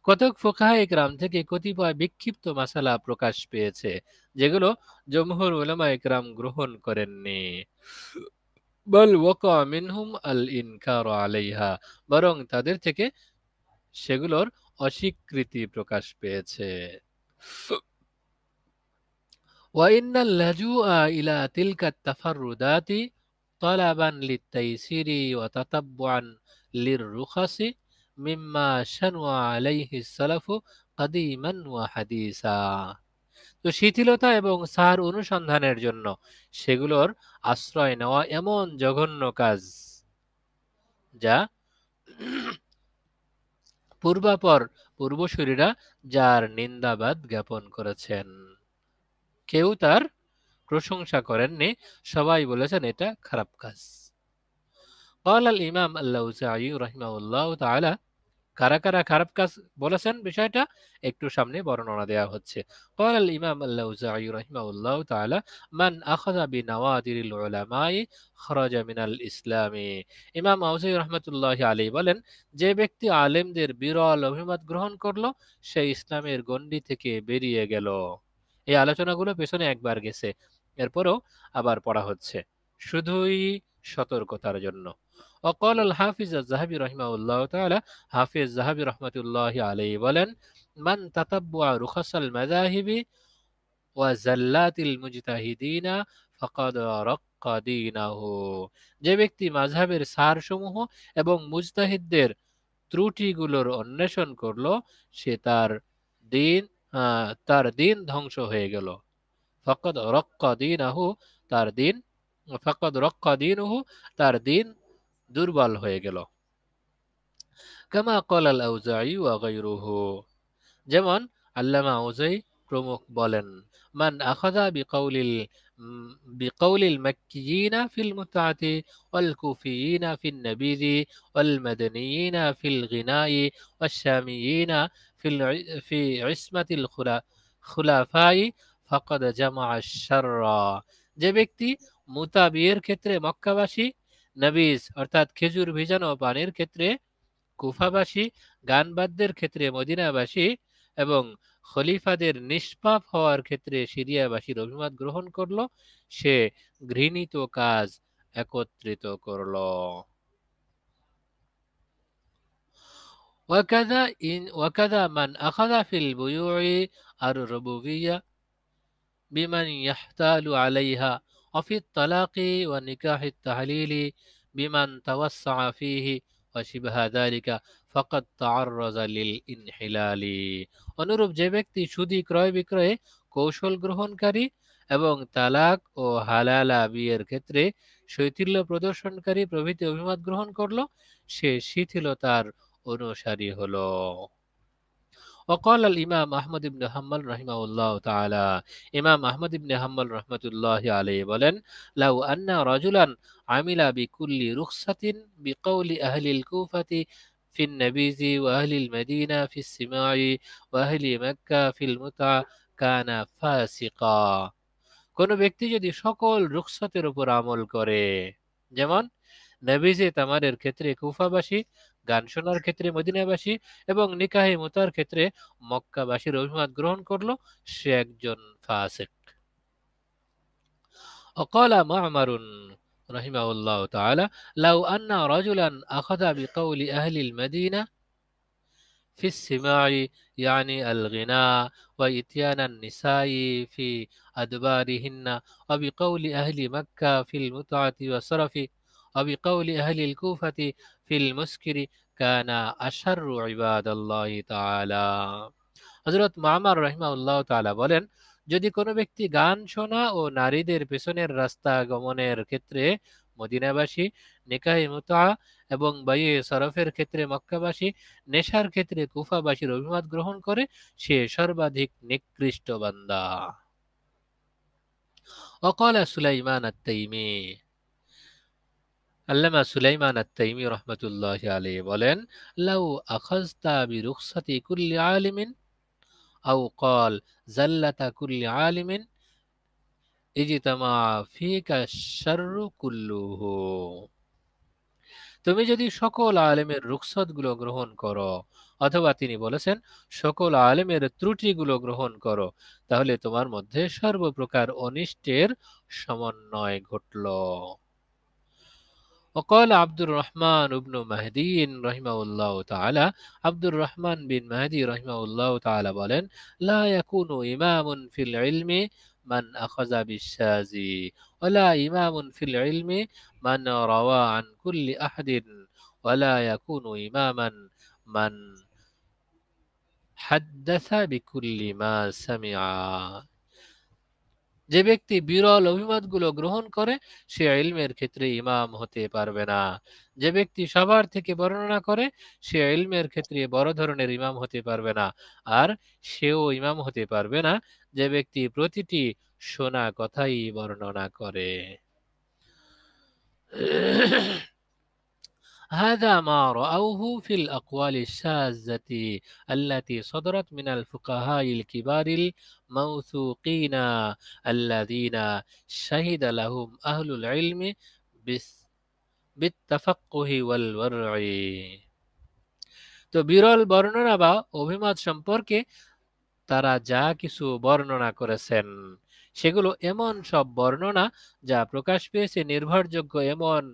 কতক ফুকাহায়ে কেরাম থেকে কতিপয় বিক্ষিপ্ত মাসালা প্রকাশ পেয়েছে, যেগুলো জমহুর উলামায়ে কেরাম গ্রহণ করেননি। বল ওয়াকা মিনহুম আল ইনকারু আলাইহা, বরং তাদের থেকে সেগুলোর অস্বীকৃতি প্রকাশ পেয়েছে। وإن اللجوء إلى تلك التفردات طلبا للتيسير وتتبعا للرخص مما شنع عليه السلف قديما وحديثا। তো শিথিলতা এবং সার অনুসন্ধানের জন্য সেগুলোর আশ্রয় নেওয়া এমন জঘন্য কাজ যা পূর্বসূরীরা যার নিন্দাবাদ জ্ঞাপন করেছেন। কেউ তার প্রশংসা করেননি, সবাই বলেছেন এটা খারাপ কাজ। قال الإمام اللوزعي رحمه الله تعالى, কারা কারা খারাপ কাজ বলেছেন বিষয়টা একটু সামনে বর্ণনা দেওয়া হচ্ছে। قال الإمام اللوزعي رحمه الله تعالى من أخذ بنوادر العلماء خرج من الإسلام। ইমাম আউজাই রহমাতুল্লাহি আলাইহি বলেন, যে ব্যক্তি আলেমদের বিরল অভিমত গ্রহণ করলো সে ইসলামের গণ্ডি থেকে বেরিয়ে গেল। এই আলোচনাগুলো পেছনে একবার গেছে, এরপরও আবার পড়া হচ্ছে শুধুই সতর্কতার জন্য। وقال الحافظ الذهبي رحمه الله تعالى, হাফিজ যাহাবী রাহমাতুল্লাহি আলাইহি বলেন, মান তাতাব্বুআ রুখাসাল মাযাহিবি ওয়া যাল্লাতিল মুজতাহিদিনা ফাকাদ রাক্কা দীনাহু। যে ব্যক্তি মাযহাবের সারসমূহ এবং মুজতাহিদদের ত্রুটিগুলোর অন্বেষণ করলো সে তার দিন ধ্বংস হয়ে গেল। ফাকাদ রাক্কা দীনাহু, তার দিন দুর্বল হয়ে গেল। কামা ক্বালা আল আউজাঈ ওয়া গায়রুহু, যেমন আল্লামা আউজাঈ প্রমুখ বলেন, মান আখাযা বিকাউলিল মাক্কিয়িনা ফিল মুতআতি ওয়াল কুফিয়িনা ফিন নাবিযি ওয়াল মাদানিয়িনা ফিল গিনাই ওয়াশ শামিয়িনা ফি ইসমাতিল খুলাফাই ফাকাদ জামাআ আশ-শাররা। যে ব্যক্তি মুতা বিয়ের ক্ষেত্রে মক্কাবাসী, নবীজ অর্থাৎ খেজুর ভিজানো পানির ক্ষেত্রে কুফাবাসী, গান বাদ্যের ক্ষেত্রে মদিনাবাসী এবং খলিফাদের নিষ্পাপ হওয়ার ক্ষেত্রে সিরিয়াবাসীর অভিমত গ্রহণ করলো, সে ঘৃণিত কাজ একত্রিত করলো। وكذا من أخذ في البيوع الربوبية بمن يحتال عليها، وفي الطلاق ونكاح التحليل بمن توسع فيه وشبه ذلك فقد تعرض للانحلال। অনুরূপ যে ব্যক্তি সুদী ক্রয় বিক্রয়ে কৌশল গ্রহণকারী এবং তালাক ও হালালা বিয়ের ক্ষেত্রে শৈথিল্য প্রদর্শনকারী প্রভৃতি অভিমত গ্রহণ করলো, সে শিথিলতার অনুসারী হলো। وقال الإمام أحمد بن حنبل رحمه الله تعالى، ইমাম আহমদ ইবনে হাম্বল রহমতুল্লাহ আলাইহি বলেন, লাউ আন্না রাজুলান আমিলা বিকুল্লি রুখসাতিন বিকৌলি আহলিল কুফাতি ফিন নাবিজি ওয়া আহলিল মদিনা ফিস সিমাই ওয়া আহলি মক্কা ফিল মুতা কানা ফাসিকা। কোন ব্যক্তি যদি সকল রুখসতের উপর আমল করে, যেমন নবীজে তামারের ক্ষেত্রে কুফাবাসী, গান শোনার ক্ষেত্রে মদিনাবাসী এবং নিকাহে মুতার ক্ষেত্রে মক্কাবাসীর অভিমত গ্রহণ করলো, সে একজন ফাসিক। وقال معمر رحمه الله تعالى، لو أن رجلا أخذ بقول أهل المدينة في السماع يعني الغناء وإتيان النساء في أدبارهن، وبقول أهل مكة في المتعة والسرف، وبقول أهل الكوفة في المسكر كان أشر عباد الله تعالى। হযরত মামার রাহিমাহুল্লাহ তাআলা বলেন, যদি কোনো ব্যক্তি গান শোনা ও নারীদের পেছনের রাস্তা গমনের ক্ষেত্রে মদিনাবাসী, নিকাহে মুতা এবং বাইয়ে সরফের ক্ষেত্রে মক্কাবাসী, নেশার ক্ষেত্রে কুফাবাসীর অভিমত গ্রহণ করে, সে সর্বাধিক নিকৃষ্ট বান্দা। وقال سليمان التيمي، আল্লামা সুলাইমান আত-তাইমি রহমতুল্লাহ আলাইহি বলেন, লাউ আখাযতা বিরুখসাতি কুল্লি আলিমিন আও ক্বাল জাল্লাতা কুল্লি আলিমিন ইজতামা ফিকা শাররু কুল্লুহু। তুমি যদি সকল আলেমের রুখসতগুলো গ্রহণ করো, অথবা তিনি বলেছেন সকল আলেমের ত্রুটিগুলো গ্রহণ করো, তাহলে তোমার মধ্যে সর্বপ্রকার অনিষ্টের সমন্বয় ঘটল। وقال عبد الرحمن بن مهدي رحمه الله تعالى، عبد الرحمن بن مهدي رحمه الله تعالى বলেন, لا يكون إمام في العلم من أخذ بالشاذ، ولا إمام في العلم من روى عن كل أحد، ولا يكون إماما من حدث بكل ما سمع। যে ব্যক্তি বিরল অভিমতগুলো গ্রহণ করে, সে ইলমের ক্ষেত্রে ইমাম হতে পারবে না। যে ব্যক্তি সবার থেকে বর্ণনা করে, সে ইলমের ক্ষেত্রে বড় ধরনের ইমাম হতে পারবে না। আর সেও ইমাম হতে পারবে না যে ব্যক্তি প্রতিটি শোনা কথাই বর্ণনা করে। هذا ما رأوه في الأقوال الشاذة التي صدرت من الفقهاء الكبار الموثوقين الذين شهد لهم أهل العلم بالتفقه والورع। তো বিরল বর্ণনা বা অভিমত সম্পর্কে তারা যা কিছু বর্ণনা করেছেন, সেগুলো এমন সব বর্ণনা যা প্রকাশ পেয়েছে নির্ভরযোগ্য এমন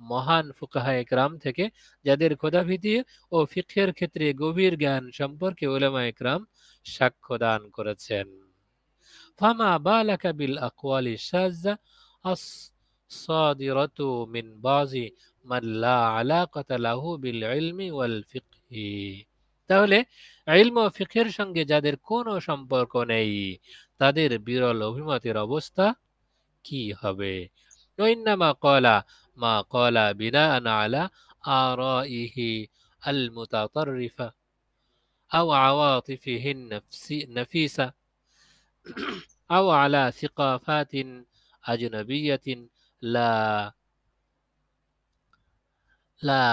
মহান ফুকাহায়ে কেরাম থেকে, যাদের খোদাভীতি ও ফিকহের ক্ষেত্রে গভীর জ্ঞান সম্পর্কে উলামায়ে কেরাম সাক্ষ্য দান করেছেন। ফামা বালাকা বিল আকওয়ালি শাযযা আস-সাদিরাতু মিন বাযি মান লা আলাকাতা লাহু বিল ইলমি ওয়াল ফিকহি। তাহলে ইলম ও ফিকহের সঙ্গে যাদের কোনো সম্পর্ক নেই, তাদের বিরল অভিমতের অবস্থা কি হবে? ওয়াইন্নামা ক্বালা মা ক্বালা বিনাআন আলা আরাইহি আল মুতাতাররিফা আও আওয়াতিফিহি নাফিসা আও আলা সিকাফাতিন আজনাবিয়াতিন লা লা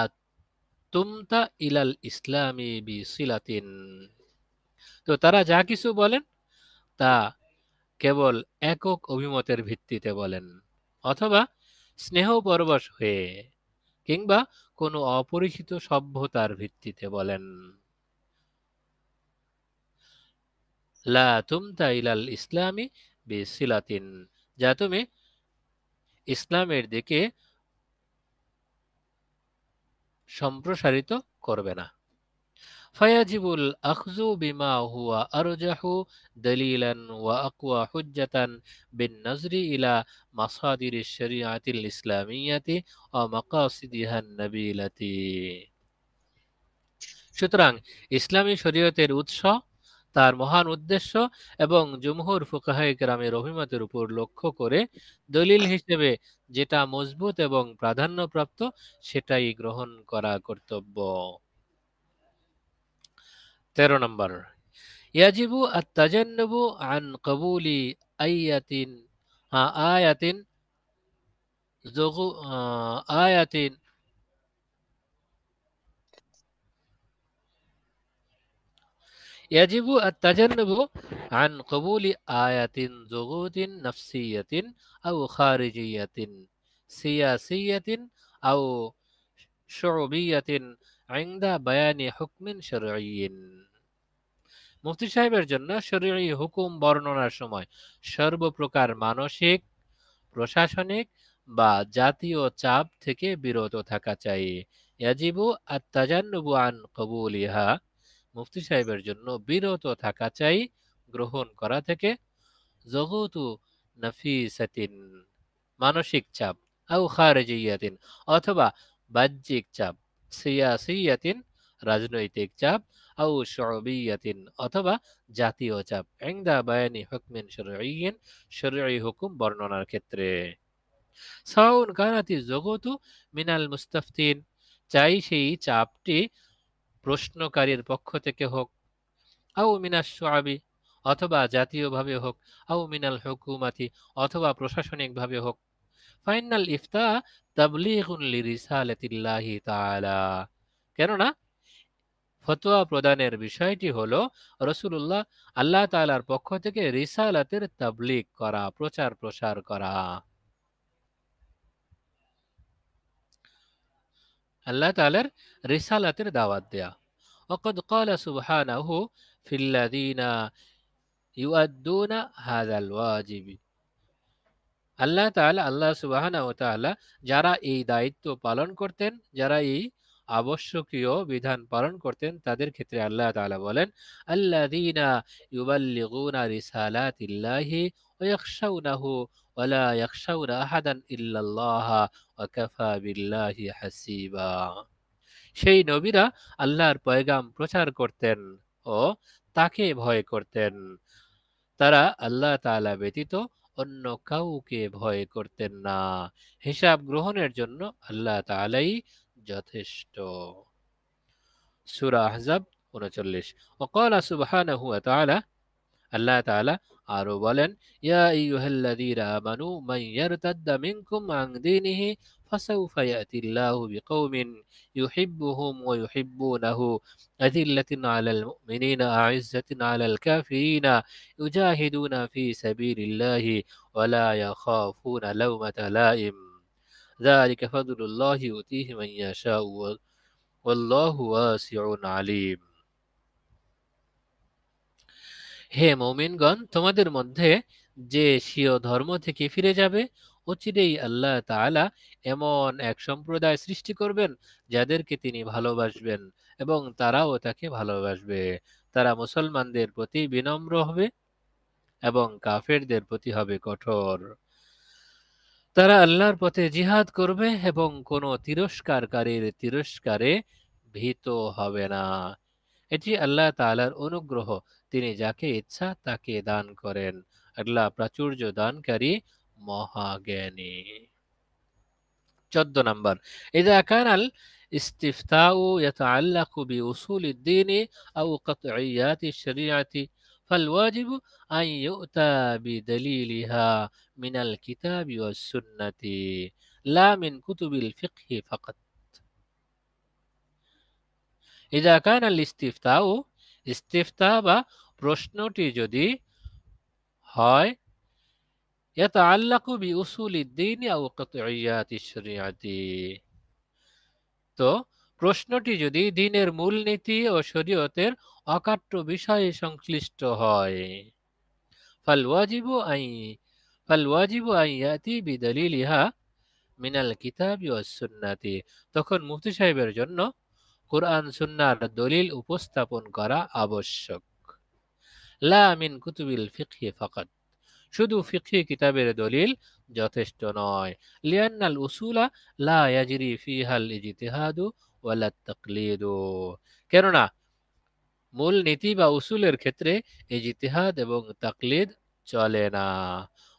তুমতা ইলাল ইসলামি বিসিলাতিন। তো তারা যা কিছু বলেন তা কেবল একক অভিমতের ভিত্তিতে বলেন, অথবা স্নেহ পরবশ হয়ে, কিংবা কোনো অপরিচিত সভ্যতার ভিত্তিতে বলেন। লা তুমতা ইলাল ইসলামি বিসিলাতিন, যা তুমি ইসলামের দিকে সম্প্রসারিত করবে না। ফায়াজিবুল আখযু বিমা হুয়া আরজাহু দলিলান ওয়া আকওয়া হুজ্জাতান বিন নাজরি ইলা মাসাদিরিশ শরিয়াতিল ইসলামিয়াতি ওয়া মাকাসিদিহান নাবিলাতি। সুতরাং ইসলামী শরীয়তের উৎস, তার মহান উদ্দেশ্য এবং জুমহুর ফুকাহায়ে কেরামের অভিমতের উপর লক্ষ্য করে দলিল হিসেবে যেটা মজবুত এবং প্রাধান্যপ্রাপ্ত সেটাই গ্রহণ করা কর্তব্য। 13 নম্বর, ইয়াজিবু আত-তাজান্নুবু আন কবুলি আয়াতিন আয়াতিন যুগু আয়াতিন يجب التجنب عن قبول آية ضغوط نفسية أو خارجية سياسية أو شعوبية عند بيان حكم شرعي। মুফতি সাহেবের জন্য শরীয়ী হুকুম বর্ণনার সময় সর্বপ্রকার মানসিক, প্রশাসনিক বা জাতীয় চাপ থেকে বিরত থাকা চাই। ইয়াজিবু আত-তাজান্নুবু আন কবুলিহা, মুফতি সাহেবের জন্য বিরত থাকা চাই গ্রহণ করা থেকে, যগুতু নাফিসাতিন, মানসিক চাপ, আও খারিজিয়াতিন, অথবা বাহ্যিক চাপ, সিয়াসিয়াতিন, রাজনৈতিক চাপ, আও শুউবিয়াতিন, অথবা জাতীয় চাপ, ইনদা বায়ানি হুকমিন শরঈয়িন, শরঈ হুকুম বর্ণনার ক্ষেত্রে। সাওয়াউন কানাতি যগুতু মিনাল মুস্তাফতিন, চাই সেই চাপটি প্রশ্নকারীর পক্ষ থেকে হোক, আও মিনাশ শুআবি, অথবা জাতীয়ভাবে হোক, আও মিনাল হুকুমাতি, অথবা প্রশাসনিকভাবে হোক। ফাইনাল ইফতা তাবলীগুন লিরিসালাতিল্লাহি তাআলা, কেননা ফতোয়া প্রদানের বিষয়টি হলো রাসূলুল্লাহ আল্লাহ তাআলার পক্ষ থেকে রিসালাতের তাবলীগ করা, প্রচার প্রসার করা। আল্লাহ তাআলার রিসালাতের দাওয়াত দেয়া। ওয়াকাদ ক্বালা সুবহানাহু ফিল্লাযীনা ইউআদ্দুনা হাযাল ওয়াজিব, আল্লাহ সুবহানাহু ওয়া তাআলা যারা এই দায়িত্ব পালন করতেন, যারা এই আবশ্যকীয় বিধান পালন করতেন, তাদের ক্ষেত্রে আল্লাহ তাআলা বলেন, আল্লাযীনা ইউবাল্লিগুনা রিসালাতিল্লাহি ওয়া ইয়াখশাউনাহু ওয়া লা ইয়াখশাউনা আহাদান ইল্লাল্লাহ ওয়া কাফা বিল্লাহি হাসিবা। সেই নবীরা আল্লাহর পয়গাম প্রচার করতেন ও তাকে ভয় করতেন, তারা আল্লাহ তাআলা ব্যতীত অন্য কাউকে ভয় করতেন না, হিসাব গ্রহণের জন্য আল্লাহ তাআলাই যথেষ্ট। সূরা আহজাব 39। ওয়াকালা সুবহানাহু ওয়া তাআলা, আল্লাহ তাআলা আরো বলেন, ইয়া আইয়ুহাল্লাযীনা আমানু মান ইয়ারতাদ্দা মিনকুম আন দীনিহি ফাসাউফা ইয়াতিল্লাহু বিকওমিন ইউহিব্বুহুম ওয়া ইউহিব্বুনাহু আযিল্লাতিন আলাল মুমিনিনা আ'ইজ্জাতিন আলাল কাফিরিনা ইউজাহিদুনা ফি সাবিলিল্লাহি ওয়া লা ইয়াখাফুনা লাওমাতা লাইম যালিকা ফাদলুল্লাহি ইউতিহি মান ইয়াশাউ ওয়াল্লাহু ওয়াসিউন আলীম। হে মুমিনগণ, তোমাদের মধ্যে যে স্বীয় ধর্ম থেকে ফিরে যাবে, অচিরেই আল্লাহ তাআলা এমন এক সম্প্রদায় সৃষ্টি করবেন যাদেরকে তিনি ভালোবাসবেন এবং তারাও তাকে ভালোবাসবে। তারা মুসলমানদের প্রতি বিনম্র হবে এবং কাফেরদের প্রতি হবে কঠোর। তারা আল্লাহর পথে জিহাদ করবে এবং কোনো তিরস্কারকারীর তিরস্কারে ভীত হবে না। এটি আল্লাহ তাআলার অনুগ্রহ, তিনি যাকে ইচ্ছা তাকে দান করেন। আল্লাহ প্রাচুর্য দানকারী, মহাজ্ঞানী। 14 নম্বর, ইযা কানাল ইস্তিফতাউ ইয়াতাআল্লাকু বিউসুলিদ দ্বীনি আও কাতঈয়াতিশ শরীআতি ফালওয়াজিবু আন ইউতা বিদলিলিহা মিনাল কিতাবি ওয়াস সুন্নাতি লা মিন কুতুবিল ফিকহি ফাকাত। ইযা কানাল ইস্তিফতাউ, ইস্তিফতা বা প্রশ্নটি যদি হয় ইয়াতাআল্লাকু বিউসুলিদ দ্বীনি আও কাতঈয়াতিশ শরীআতি, তো প্রশ্নটি যদি দ্বীনের মূলনীতি ও শরীয়তের অকাট্য বিষয়ে সংশ্লিষ্ট হয়। ফালওয়াজিবু আন ইয়াতি বিদলিলিহা মিনাল কিতাবি ওয়াস সুন্নাতি। তখন মুফতি সাহেবের জন্য কুরআন সুন্নাহর দলিল উপস্থাপন করা আবশ্যক। লা মিন কুতুবিল ফিকহি ফাকাত, শুধু ফিকহি কিতাবের দলিল যথেষ্ট নয়। লিআন্নাল উসুলা লা ইয়াজরি ফিহাল ইজতিহাদু ওয়ালা তাকলিদু, কেননা মূল নীতি বা উসুলের ক্ষেত্রে ইজতিহাদ এবং তাকলিদ চলে না।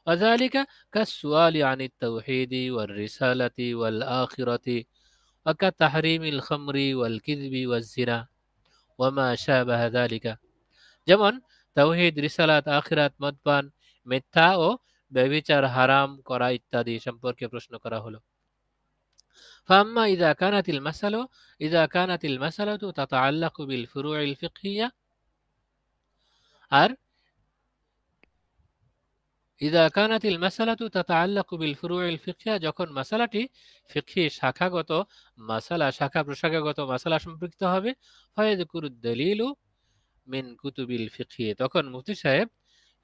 ওয়াযালিকা কাসসুআলি আনিত তাওহীদি ওয়ার রিসালাতি ওয়াল আখিরাতি ওয়া কাতাহরিমিল খামরি ওয়াল কিযবি ওয়াজ জিনা ওয়া মা শাবাহা যালিকা, যেমন তাওহীদ, রিসালাত, আখিরাত, মদপান, মিথ্যা ও ব্যভিচার হারাম করা ইত্যাদি সম্পর্কে প্রশ্ন করা হলো। فأما إذا كانت المسألة تتعلق بالفروع الفقهية، আর إذا كانت المسألة تتعلق بالفروع الفقهية, যখন মাসালাটি ফিকহি শাখাগত মাসালা, শাখা প্রশাখাগত মাসালা সম্পর্কিত হবে, ফায়াযকুরুদ দালিলু মিন কুতুবিল ফিকহি, তখন মুফতি সাহেব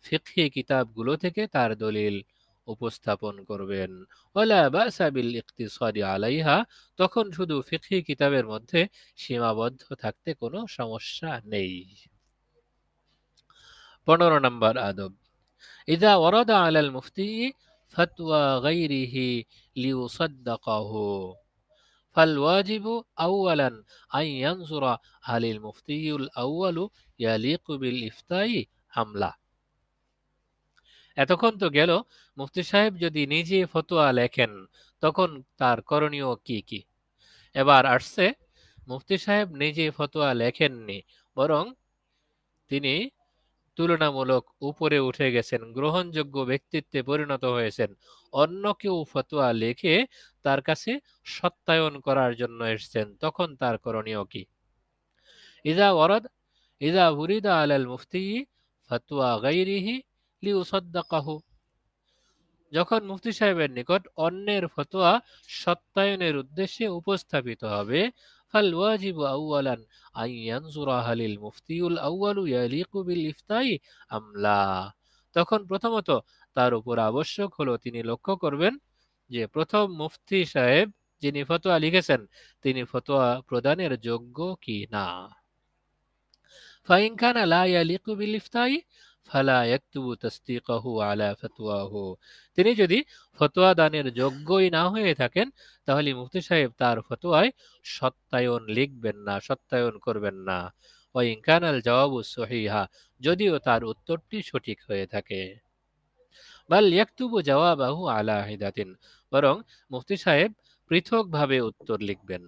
ফিকহি কিতাবগুলো থেকে তার দলিল উপস্থাপন করবেন। ওয়ালা বাসা বিল ইকতিসাদি আলাইহা, তখন শুধু ফিকহি কিতাবের মধ্যে সীমাবদ্ধ থাকতে কোনো সমস্যা নেই। 15 নম্বর আদব, ইযা ওয়ারাদা আলাল মুফতি ফাতওয়া গায়রিহি লিয়ুসাদ্দাকাহু ফালওয়াজিবু আউওয়ালান আন ইয়ানজুরা হালিল মুফতিউল আউওয়ালু ইয়ালিকু বিল ইফতাই আমলা। এতক্ষণ তো গেল মুফতি সাহেব যদি নিজে ফতোয়া লেখেন তখন তার করণীয় কি কি। এবার আসছে মুফতি সাহেব নিজে ফতোয়া লেখেননি, বরং তিনি তুলনামূলক উপরে উঠে গেছেন, গ্রহণযোগ্য ব্যক্তিত্বে পরিণত হয়েছেন, অন্য কেউ ফতোয়া লিখে তার কাছে সত্যায়ন করার জন্য এসেছেন, তখন তার করণীয় কি। ইযা উরিদা আলাল মুফতি ফাতওয়া গায়রিহি লিয়ুসাদ্দাকাহু, যখন মুফতি সাহেবের নিকট অন্যের ফতোয়া সত্যায়নের উদ্দেশ্যে উপস্থাপিত হবে, ফাল ওয়াজিবু আউওয়ালান আন ইয়ানজুরা হালিল মুফতিউল আউওয়ালু ইয়ালিকু বিল ইফতাই আমলা, তখন প্রথমত তার উপর আবশ্যক হলো তিনি লক্ষ্য করবেন যে প্রথম মুফতি সাহেব যিনি ফতোয়া লিখেছেন তিনি ফতোয়া প্রদানের যোগ্য কি না। ফাইন কানা লা ইয়ালিকু বিল ইফতাই ফালা ইয়াকতুবু তাসদীকাহু আলা ফাতওয়াহু, তিনি যদি ফতোয়া দানের যোগ্যই না হয়ে থাকেন তাহলে মুফতি সাহেব তার ফতোয়ায় সত্যায়ন লিখবেন না, সত্যায়ন করবেন না। ওয়াইন কানাল জাওয়াবু সহিহা, যদিও তার উত্তরটি সঠিক হয়ে থাকে। বাল ইয়াকতুবু জাওয়াবাহু আলা হিদাতিন, বরং মুফতি সাহেব পৃথকভাবে উত্তর লিখবেন।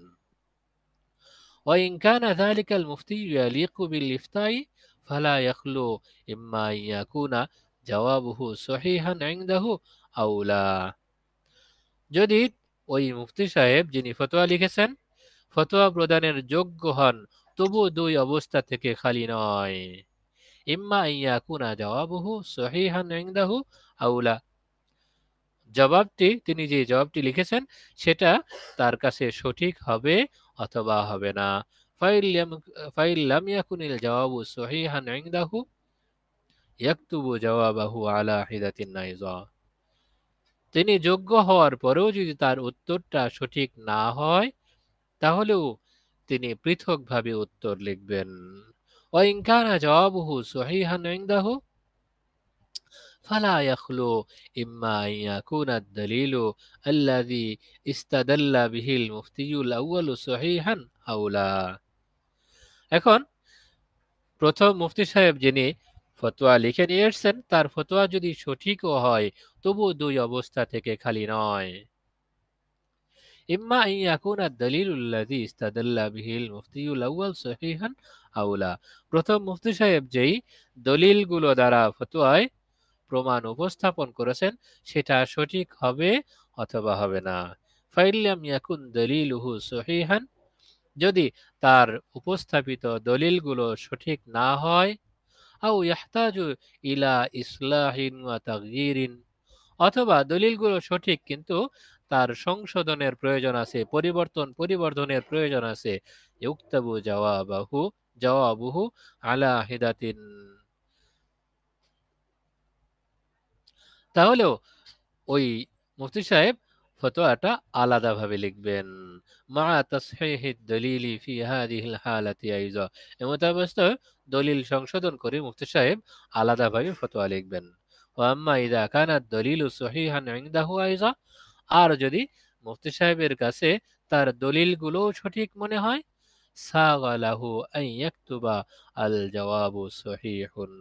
ওয়াইন কানা যালিকাল মুফতি ইয়ালিকু বিল ইফতাই ফালা ইয়াখলু ইম্মা ইয়াকুনা জাওয়াবুহু সহিহান ইনদাহু আও লা, যদি ওই মুফতি সাহেব যিনি ফতোয়া লিখেছেন ফতোয়া প্রদানের যোগ্য হন তবু দুই অবস্থা থেকে খালি নয়। ইম্মা ইয়াকুনা জাওয়াবুহু সহিহান ইনদাহু আও লা, জবাবটি, তিনি যে জবাবটি লিখেছেন সেটা তার কাছে সঠিক হবে অথবা হবে না। ফাইল লাম ইয়াকুনিল জাওয়াবু সহিহান ইনদাহু ইয়াকতুবু জাওয়াবাহু আলা হিদাতিন নাইজা, তিনি যোগ্য হওয়ার পরেও যদি তার উত্তরটা সঠিক না হয় তাহলেও তিনি পৃথকভাবে উত্তর লিখবেন। ওয়াইন কানা জাওয়াবুহু সহিহান ইনদাহু ফালা ইয়াখলু ইম্মা আন ইয়াকুনা আদ-দালিলু আল্লাযী ইস্তাদাল্লা বিহিল মুফতিউল আউওয়ালু সহিহান আও লা, এখন প্রথম মুফতি সাহেব যিনি ফতোয়া লিখে নিয়ে এসেছেন তার ফতোয়া যদি সঠিকও হয় তবু দুই অবস্থা থেকে খালি নয়। ইম্মা আন ইয়াকুনা আদ-দালিলু আল্লাযী ইস্তাদাল্লা বিহিল মুফতিউল আউওয়াল সহিহান আও লা, প্রথম মুফতি সাহেব যেই দলিলগুলো দ্বারা ফতোয়ায় প্রমাণ উপস্থাপন করেছেন সেটা সঠিক হবে অথবা হবে না। ফাইন লাম ইয়াকুন দালিলুহু সহিহান, যদি তার উপস্থাপিত দলিলগুলো সঠিক না হয়, আও ইয়াহতাজু ইলা ইসলাহিন ওয়া তাগয়িরিন, অথবা দলিলগুলো সঠিক কিন্তু তার সংশোধনের প্রয়োজন আছে, পরিবর্ধনের প্রয়োজন আছে, ইউক্তাবু জওয়াবুহু আলা হিদাতিন, তাহলেও ওই মুফতি সাহেব ফতোয়াটা আলাদাভাবে লিখবেন। মা তাসহিহিদ দলিলি ফি হাদিহিল হালাতি আইযা, এমত অবস্থায় দলিল সংশোধন করে মুফতি সাহেব আলাদাভাবে ফতোয়া লিখবেন। ওয়া আম্মা ইযা কানা দলিলু সহিহান ইনদাহু আইযা, আর যদি মুফতি সাহেবের কাছে তার দলিলগুলো সঠিক মনে হয়, সাগালাহু আন ইয়াকতুবা আল জাওয়াবু সহিহুন,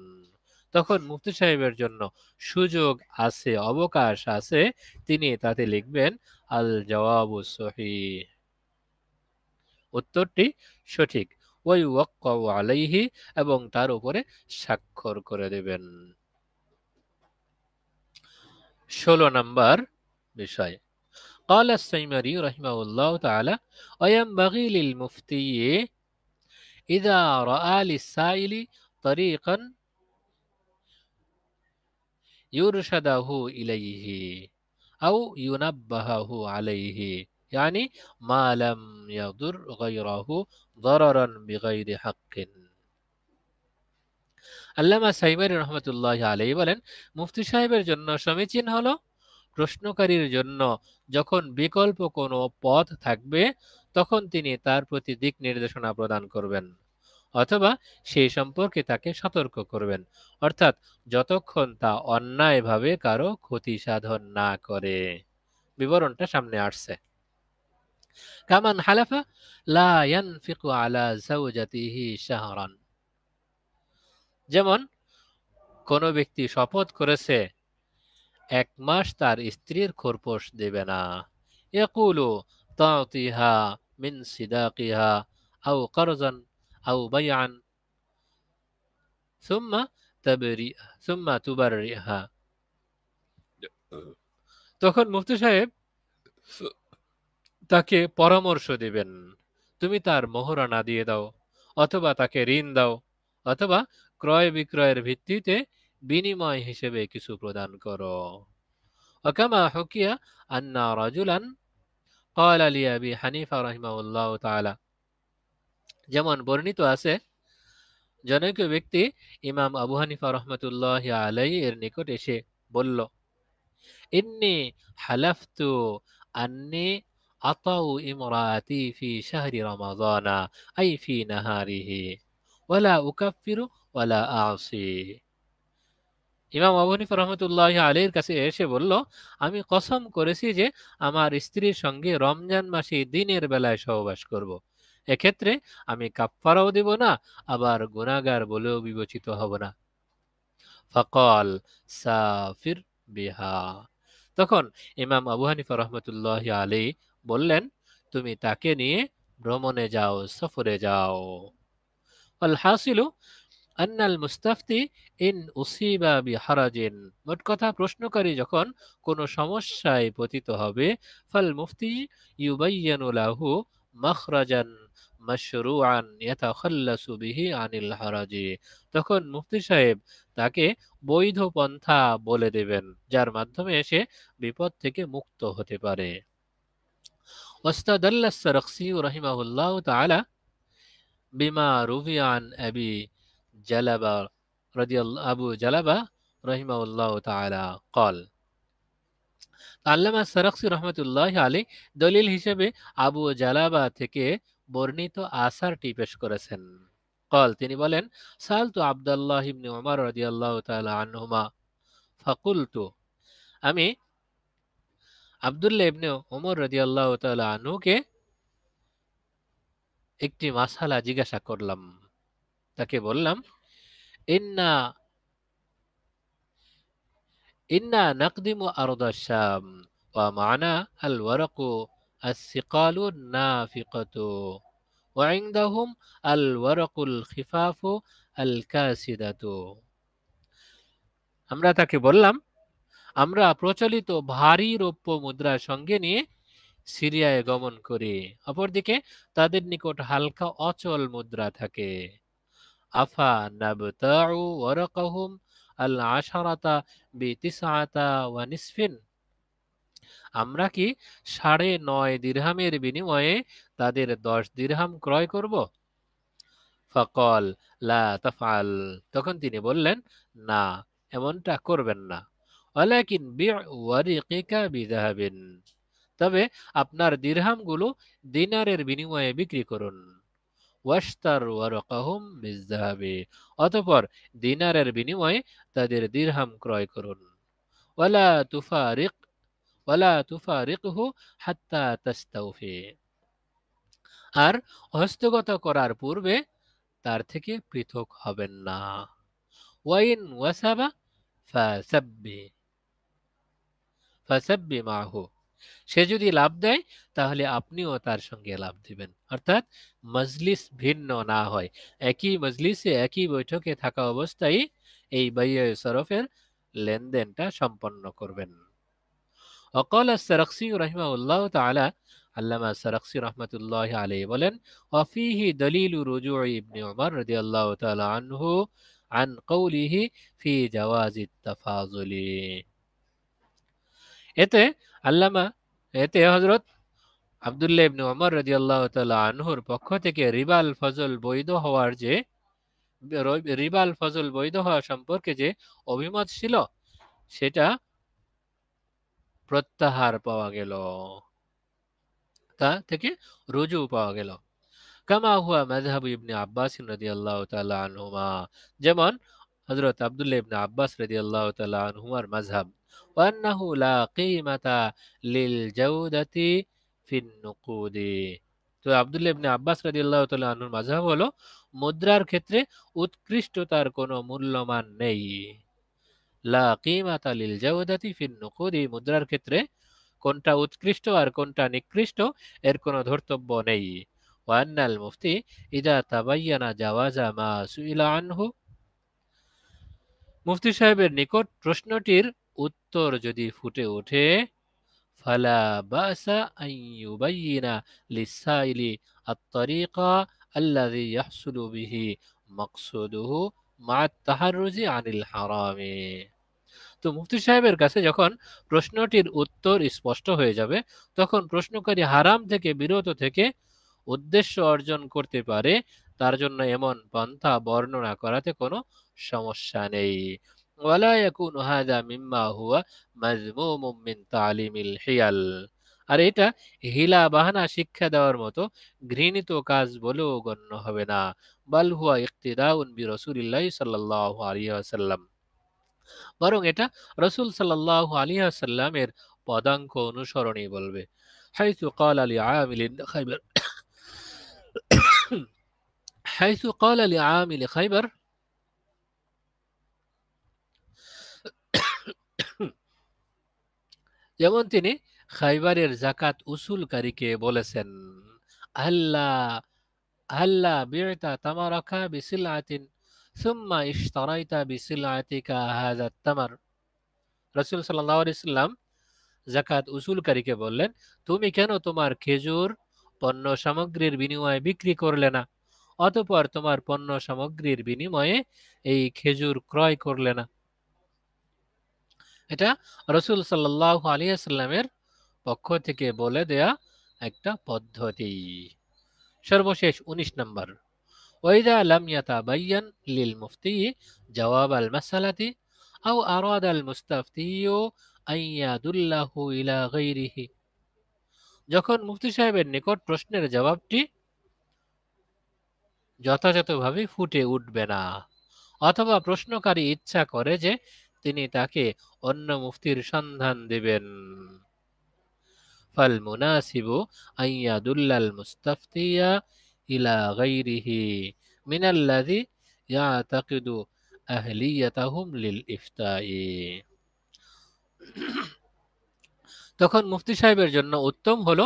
তখন মুফতি সাহেবের জন্য সুযোগ আছে, অবকাশ আছে, তিনি তাতে লিখবেন আল জওয়াবু সহিহ, উত্তরটি সঠিক, ওই ওয়াক্কাউ আলাইহি, এবং তার উপরে স্বাক্ষর করে দেবেন। 16 নম্বর বিষয়, قال السيمري رحمه الله تعالى: وينبغي للمفتي إذا رأى للسائل طريقا يرشده إليه أو ينبهه عليه، يعني ما لم يضر غيره ضررا بغير حق। আল্লামা সাইমারি রহমতুল্লাহ আলাইহি বলেন, মুফতি সাহেবের জন্য সমীচীন হলো প্রশ্নকারীর জন্য যখন বিকল্প কোনো পথ থাকবে তখন তিনি তার প্রতি দিক নির্দেশনা প্রদান করবেন, অথবা সেই সম্পর্কে তাকে সতর্ক করবেন, অর্থাৎ যতক্ষণ তা অন্যায়ভাবে কারো ক্ষতি সাধন না করে। বিবরণটা সামনে আসছে। কামান হালাফা লা ইয়ানফিকু আলা যাওজাতিহি শাহরান, যেমন কোন ব্যক্তি শপথ করেছে 1 মাস তার স্ত্রীর খোরপোশ দেবে না। ইয়াকুলু তা'তিহা মিন সিদাকিহা আও কারজান আও বাইআন সুম্মা তুবাররিহা, তখন মুফতি সাহেব তাকে পরামর্শ দিবেন, তুমি তার মোহরানা দিয়ে দাও, অথবা তাকে ঋণ দাও, অথবা ক্রয় বিক্রয়ের ভিত্তিতে বিনিময় হিসেবে কিছু প্রদান করো। ওয়াকামা হুকিয়া আন্না রাজুলান ক্বালা লিআবি হানিফা রাহিমাহুল্লাহু তাআলা, যেমন বর্ণিত আছে জনৈক ব্যক্তি ইমাম আবু হানিফা রাহমাতুল্লাহি আলাইহি এর নিকট এসে বলল, ইন্নী হালাফতু আন্নী আতাউ ইমরাতি ফি শাহরি রমাযানা আই ফি নাহারিহি ওয়ালা উকাফিরু ওয়ালা আসি। ইমাম আবু হানিফা রহমতুল্লাহ আলীর কাছে এসে বলল, আমি কসম করেছি যে আমার স্ত্রীর সঙ্গে রমজান মাসে দিনের বেলায় সহবাস করব, এক্ষেত্রে আমি কাফফারাও দেব না, আবার গুনাহগার বলেও বিবেচিত হব না। ফাকাল সাফির বিহা, তখন ইমাম আবু হানিফা রহমতুল্লাহ আলী বললেন, তুমি তাকে নিয়ে ভ্রমণে যাও, সফরে যাও। আল হাসিলু আন্নাল মুস্তাফতি ইন উসিবা বিহারাজিন, মোট কথা প্রশ্নকারী যখন কোনো সমস্যায় পতিত হবে, ফাল মুফতি ইউবাইয়ানু লাহু মাখরাজান মাশরুআন ইয়াতাখাল্লাসু বিহি আনিল হারাজি, তখন মুফতি সাহেব তাকে বৈধ পন্থা বলে দেবেন যার মাধ্যমে সে বিপদ থেকে মুক্ত হতে পারে। ওয়াস্তাদাল্লা সারাখসি রাহিমাহুল্লাহু তাআলা বিমা রুবি আন আবি জালাবা আবু জালাবা রাহিমাহুল্লাহু তাআলা قال, আল্লামা সারাখসি রাহমাতুল্লাহ আলাইহি দলিল হিসেবে আবু জালাবা থেকে বর্ণিত আসারটি পেশ করেছেন। قال, তিনি বলেন, সালতু আব্দুল্লাহ ইবনে উমর রাদিয়াল্লাহু তাআলা আনহুমা ফাকুলতু, আমি আব্দুল্লাহ ইবনে উমর রাদিয়াল্লাহু তাআলা আনহুকে একটি মাসআলা জিজ্ঞাসা করলাম, তাকে বললাম, ইন্না নাকদিমু আরদা শাম ওয়া মা'না আল ওয়ারাকু আস-সিকালু নাফিকাতু ওয়া ইনদাহুম আল ওয়ারাকুল খিফাফু আল কাসিদাতু। আমরা তাকে বললাম, আমরা প্রচলিত ভারী রৌপ্য মুদ্রা সঙ্গে নিয়ে সিরিয়ায় গমন করি, অপরদিকে তাদের নিকট হালকা অচল মুদ্রা থাকে। আফা নাবতাউ ওয়ারাকাহুম আল আশারাতা বিতিসআতা ওয়া নিসফিন, আমরা কি 9.5 দিরহামের বিনিময়ে তাদের 10 দিরহাম ক্রয় করব? ফাকাল লা তাফআল, তখন তিনি বললেন, না, এমনটা করবেন না। ওয়ালাকিন বি'উ ওয়ারিকিকা বিযাহাবিন, তবে আপনার দিরহামগুলো দিনারের বিনিময়ে বিক্রি করুন। ওয়াশতার ওয়ারাকাহুম বিযাহাবি, অতঃপর দিনারের বিনিময়ে তাদের দিরহাম ক্রয় করুন। ওয়ালা তুফারিক ওয়ালা তুফারিকহু হাত্তা তাস্তাওফি, আর হস্তগত করার পূর্বে তার থেকে পৃথক হবেন না। ওয়াইন ওয়াসাবা ফাসাব্বি মাহু, সে যদি লাভ দেয় তাহলে আপনিও তার সঙ্গে লাভ দিবেন, অর্থাৎ মজলিস ভিন্ন না হয়, একই মজলিসে একই বৈঠকে থাকা অবস্থায় এই বাইয়ে সরফের লেনদেনটা সম্পন্ন করবেন। وقال السرخسي رحمه الله تعالى, আল্লামা সারাখসি রহমতুল্লাহ আলাইহি বলেন, وفيه دليل رجوع ابن عمر رضي الله تعالى عنه عن قوله في جواز التفاضل, এতে হযরত আব্দুল্লাহ ইবনে ওমর রাদিয়াল্লাহু তাআলা আনহুর পক্ষ থেকে রিবাল ফজল বৈধ হওয়া সম্পর্কে যে অভিমত ছিল সেটা প্রত্যাহার পাওয়া গেল, তা থেকে রুজু পাওয়া গেল। কামা হুয়া মাযহাবু ইবনে আব্বাস রাদিয়াল্লাহু তাআলা আনহুমা, যেমন হযরত আব্দুল্লাহ ইবনে আব্বাস রাদিয়াল্লাহু তাআলা আনহুমার মাযহাব। ওয়া আন্নাহু লা কিমাতা লিল জাওদাতি ফিন নুকুদি, তো আব্দুল্লাহ ইবনে আব্বাস রাদিয়াল্লাহু তাআলা আনহুর মাযহাব হলো মুদ্রার ক্ষেত্রে উৎকৃষ্টতার কোনো মূল্যমান নেই। লা কিমাতা লিল জাওদাতি ফিন নুকুদি, মুদ্রার ক্ষেত্রে কোনটা উৎকৃষ্ট আর কোনটা নিকৃষ্ট এর কোনো ধর্তব্য নেই। ওয়া আন্নাল মুফতি ইযা তাবায়্যানা জাওয়াজা মা সুইলা আনহু, মুফতি সাহেবের নিকট প্রশ্নটির উত্তর যদি ফুটে ওঠে, ফালা বাসা আন ইউবায়্যিনা লিসাইলি আত-তারিকা আল্লাযী ইয়াহসুলু বিহি মাকসুদুহু মা আত-তাহাররুজি আনিল হারামি, তো মুফতি সাহেবের কাছে যখন প্রশ্নটির উত্তর স্পষ্ট হয়ে যাবে তখন প্রশ্নকারী হারাম থেকে বিরত থেকে উদ্দেশ্য অর্জন করতে পারে, তার জন্য এমন পন্থা বর্ণনা করাতে কোনো সমস্যা নেই। ওয়ালা ইয়াকুনু হাযা মিম্মা হুয়া মাযমুমুম মিন তালিমিল হিয়াল, আর এটা হিলা বাহানা শিক্ষা দেওয়ার মতো ঘৃণিত কাজ বলেও গণ্য হবে না। বাল হুয়া ইক্তিদাউন বিরাসূলিল্লাহি সাল্লাল্লাহু আলাইহি ওয়াসাল্লাম, বরং এটা রাসূল সাল্লাল্লাহু আলাইহি ওয়াসাল্লামের পদাঙ্ক অনুসরণই বলবে। হাইসু ক্বালা লিআমিলিন খায়বার হাইসু ক্বালা লিআমিলি খায়বার, যেমন তিনি খাইবারের যাকাত উসুলকারীকে বলেছেন, আল্লা আল্লা বি'তা তামারাকা বিসিলআতিন সুম্মা ইশতারাইতা বিসিলআতিকা হাযা তামার, রাসূল সাল্লাল্লাহু আলাইহি সাল্লাম যাকাত উসুলকারীকে বললেন, তুমি কেন তোমার খেজুর পণ্য সামগ্রীর বিনিময়ে বিক্রি করলে না, অতঃপর তোমার পণ্য সামগ্রীর বিনিময়ে এই খেজুর ক্রয় করলে না। এটা রাসূল সাল্লাল্লাহু আলাইহি ওয়াসাল্লামের পক্ষ থেকে বলে দেয়া একটা পদ্ধতি। সর্বশেষ 19 নম্বর, ওয়াইদা লাম ইয়াতাবায়্যান লিল মুফতি জওয়াব আল মাসআলাতি আও আরাদা আল মুস্তাফতিয়ু আন ইয়াদুল্লাহু ইলা গায়রিহি, যখন মুফতি সাহেবের নিকট প্রশ্নের জবাবটি যথাযথভাবে ফুটে উঠবে না, অথবা প্রশ্নকারী ইচ্ছা করে যে তিনি তাকে অন্য মুফতির সন্ধান দেবেন, ফাল মুনাসিবু আন ইয়াদুল্লাল মুস্তাফতিয়া ইলা গায়রিহি মিনাল্লাযী ইয়াতাকিদু আহলিয়াতাহুম লিল ইফতাই, তখন মুফতি সাহেবের জন্য উত্তম হলো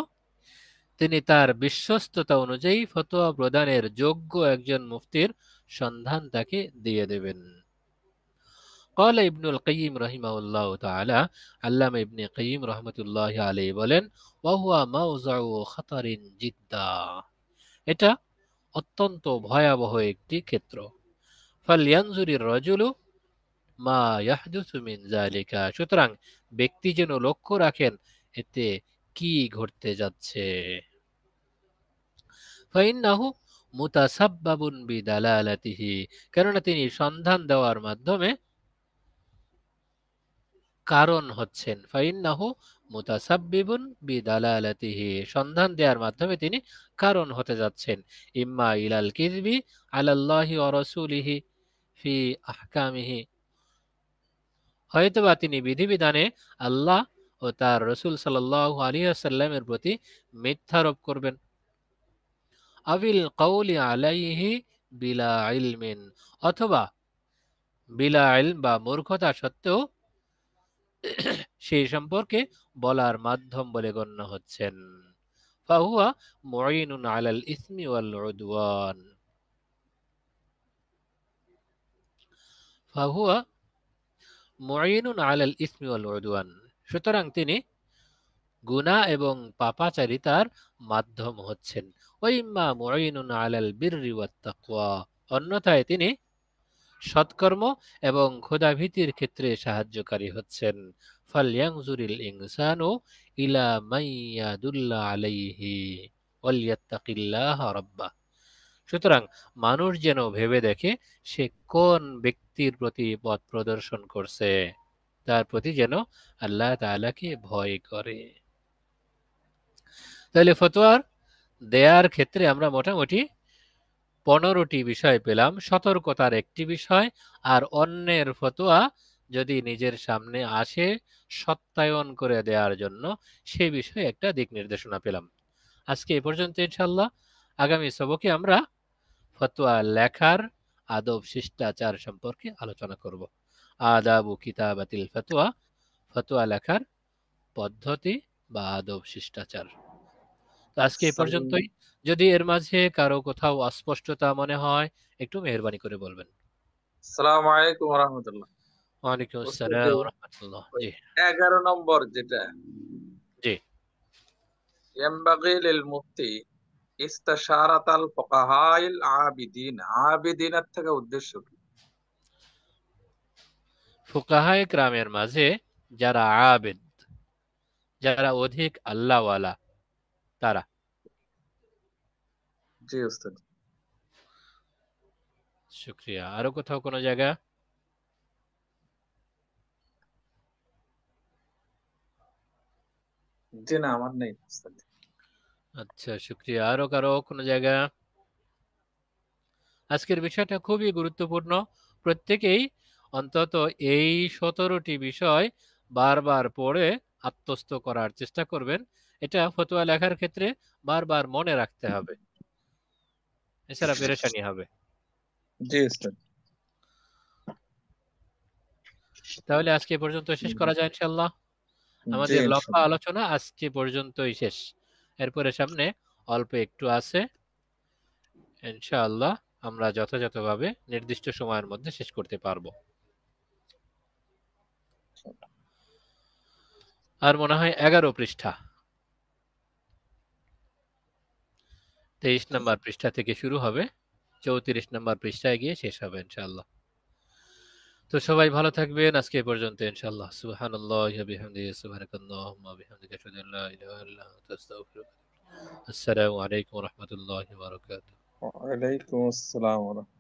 তিনি তার বিশ্বস্ততা অনুযায়ী ফতোয়া প্রদানের যোগ্য একজন মুফতির সন্ধান তাকে দিয়ে দেবেন। قال ابن القيم رحمه الله تعالى, আল্লামা ইবনে কাইয়িম রাহমাতুল্লাহি আলাইহি বলেন, وهو موضع خطر جدا, এটা অত্যন্ত ভয়াবহ একটি ক্ষেত্র। فلينظر الرجل ما يحدث من ذلك, সুতরাং ব্যক্তি যেন লক্ষ্য রাখেন এতে কি ঘটতে যাচ্ছে? ফাইন্নাহু মুতাসাব্বাবুন বিদালালাতিহি, কেননা তিনি সন্ধান দেওয়ার মাধ্যমে কারণ হচ্ছেন। ফাইন্নাহু মুতাসাব্বিবুন বিদালালাতিহি, সন্ধান দেওয়ার মাধ্যমে তিনি কারণ হতে যাচ্ছেন। ইম্মা ইলাল কিযবি আলাল্লাহি ওয়া রাসূলিহি ফি আহকামিহি, হয়তোবা তিনি বিধিবিধানে আল্লাহ ও তার রসুল সাল্লাল্লাহু আলাইহি ওয়াসাল্লামের প্রতি মিথ্যারোপ করবেন। আবিল কওলি আলাইহি বিলা ইলমিন, অথবা বিলা ইলম বা মূর্খতা সত্ত্বেও সেই সম্পর্কে বলার মাধ্যম বলে গণ্য হচ্ছেন। ফাহুয়া মুঈনুন আলাল ইসমি ওয়াল উদওয়ান, ফাহুয়া মুঈনুন আলাল ইসমি ওয়াল উদওয়ান, সুতরাং তিনি গুনাহ এবং পাপাচারিতার মাধ্যম হচ্ছেন। ওয়াইম্মা মুঈনুন আলাল বিররি ওয়াত তাকওয়া, অন্যথায় তিনি সৎকর্ম এবং খোদাভীতির ক্ষেত্রে সাহায্যকারী হচ্ছেন। ফালয়ানজুরিল ইনসানু ইলা মান ইয়াদুল্লা আলাইহি ওয়ালিয়াত্তাকিল্লাহা রাব্বাহ, সুতরাং মানুষ যেন ভেবে দেখে সে কোন ব্যক্তির প্রতি পথ প্রদর্শন করছে, তার প্রতি যেন আল্লাহ তাআলাকে ভয় করে। তাহলে ফতোয়ার দেয়ার ক্ষেত্রে আমরা মোটামুটি 15টি বিষয় পেলাম। সতর্কতার একটি বিষয়, আর অন্যের ফতোয়া যদি নিজের সামনে আসে সত্যায়ন করে দেওয়ার জন্য সে বিষয়ে একটা দিক নির্দেশনা পেলাম। আজকে এ পর্যন্ত ইনশাআল্লাহ। আগামী সবকে আমরা ফতোয়া লেখার আদব শিষ্টাচার সম্পর্কে আলোচনা করব। আদাবু কিতাবাতিল ফতোয়া, ফতোয়া লেখার পদ্ধতি বা আদব শিষ্টাচার। তো আজকে এই পর্যন্তই। যদি এর মাঝে কারো কোথাও অস্পষ্টতা মনে হয় একটু মেহেরবানি করে বলবেন। আসসালামু আলাইকুম ওয়া রাহমাতুল্লাহ। ওয়ালাইকুম ওস্তাদ আসসালাম যে ওয়া রাহমাতুল্লাহ। ওই জি 11 নম্বর যেটা, জি ইয়ামবাগি লিল মুফতি ইস্তাশারাতাল ফুকাহাইল আবিদিন, আবিদিনের থেকে উদ্দেশ্য কি? ফুকাহায়ে কেরামের মাঝে যারা আবেদ, যারা অধিক আল্লাহওয়ালা, তারা। জি ওস্তাদ। শুকরিয়া। আরো কোথাও কোনো জায়গা? জি না, আমার নেই ওস্তাদ। আচ্ছা, শুকরিয়া। আরো কারো কোনো জায়গা? আজকের বিষয়টা খুবই গুরুত্বপূর্ণ। প্রত্যেকেই অন্তত এই 17টি বিষয় বারবার পড়ে আত্মস্থ করার চেষ্টা করবেন। এটা ফতোয়া লেখার ক্ষেত্রে বারবার মনে রাখতে হবে, এছাড়া পেরেশানি হবে। জি ওস্তাদ। তাহলে আজকে এ পর্যন্ত শেষ করা যায় ইনশাআল্লাহ। জি আমাদের লম্বা ইনশাআল্লাহ। আলোচনা আজকে পর্যন্তই শেষ। এরপরে সামনে অল্প একটু আছে, ইনশাআল্লাহ আমরা যথাযথভাবে নির্দিষ্ট সময়ের মধ্যে শেষ করতে পারবো। আর মনে হয় 11 পৃষ্ঠা, 23 নম্বর পৃষ্ঠা থেকে শুরু হবে, 34 নম্বর পৃষ্ঠায় গিয়ে শেষ হবে ইনশাআল্লাহ। তো সবাই ভালো থাকবেন। আজকে এ পর্যন্ত ইনশাআল্লাহ। সুবহানাল্লাহি ওয়া বিহামদিহি, সুবহানাকাল্লাহুম্মা ওয়া বিহামদিকা, আশহাদু আল্লা ইলাহা ইল্লা আনতা, আস্তাগফিরুকা। আসসালামু আলাইকুম ওয়া রাহমাতুল্লাহি ওয়া বারাকাতুহু। ওয়ালাইকুম আসসালাম ওয়া রাহমাতুল্লাহ।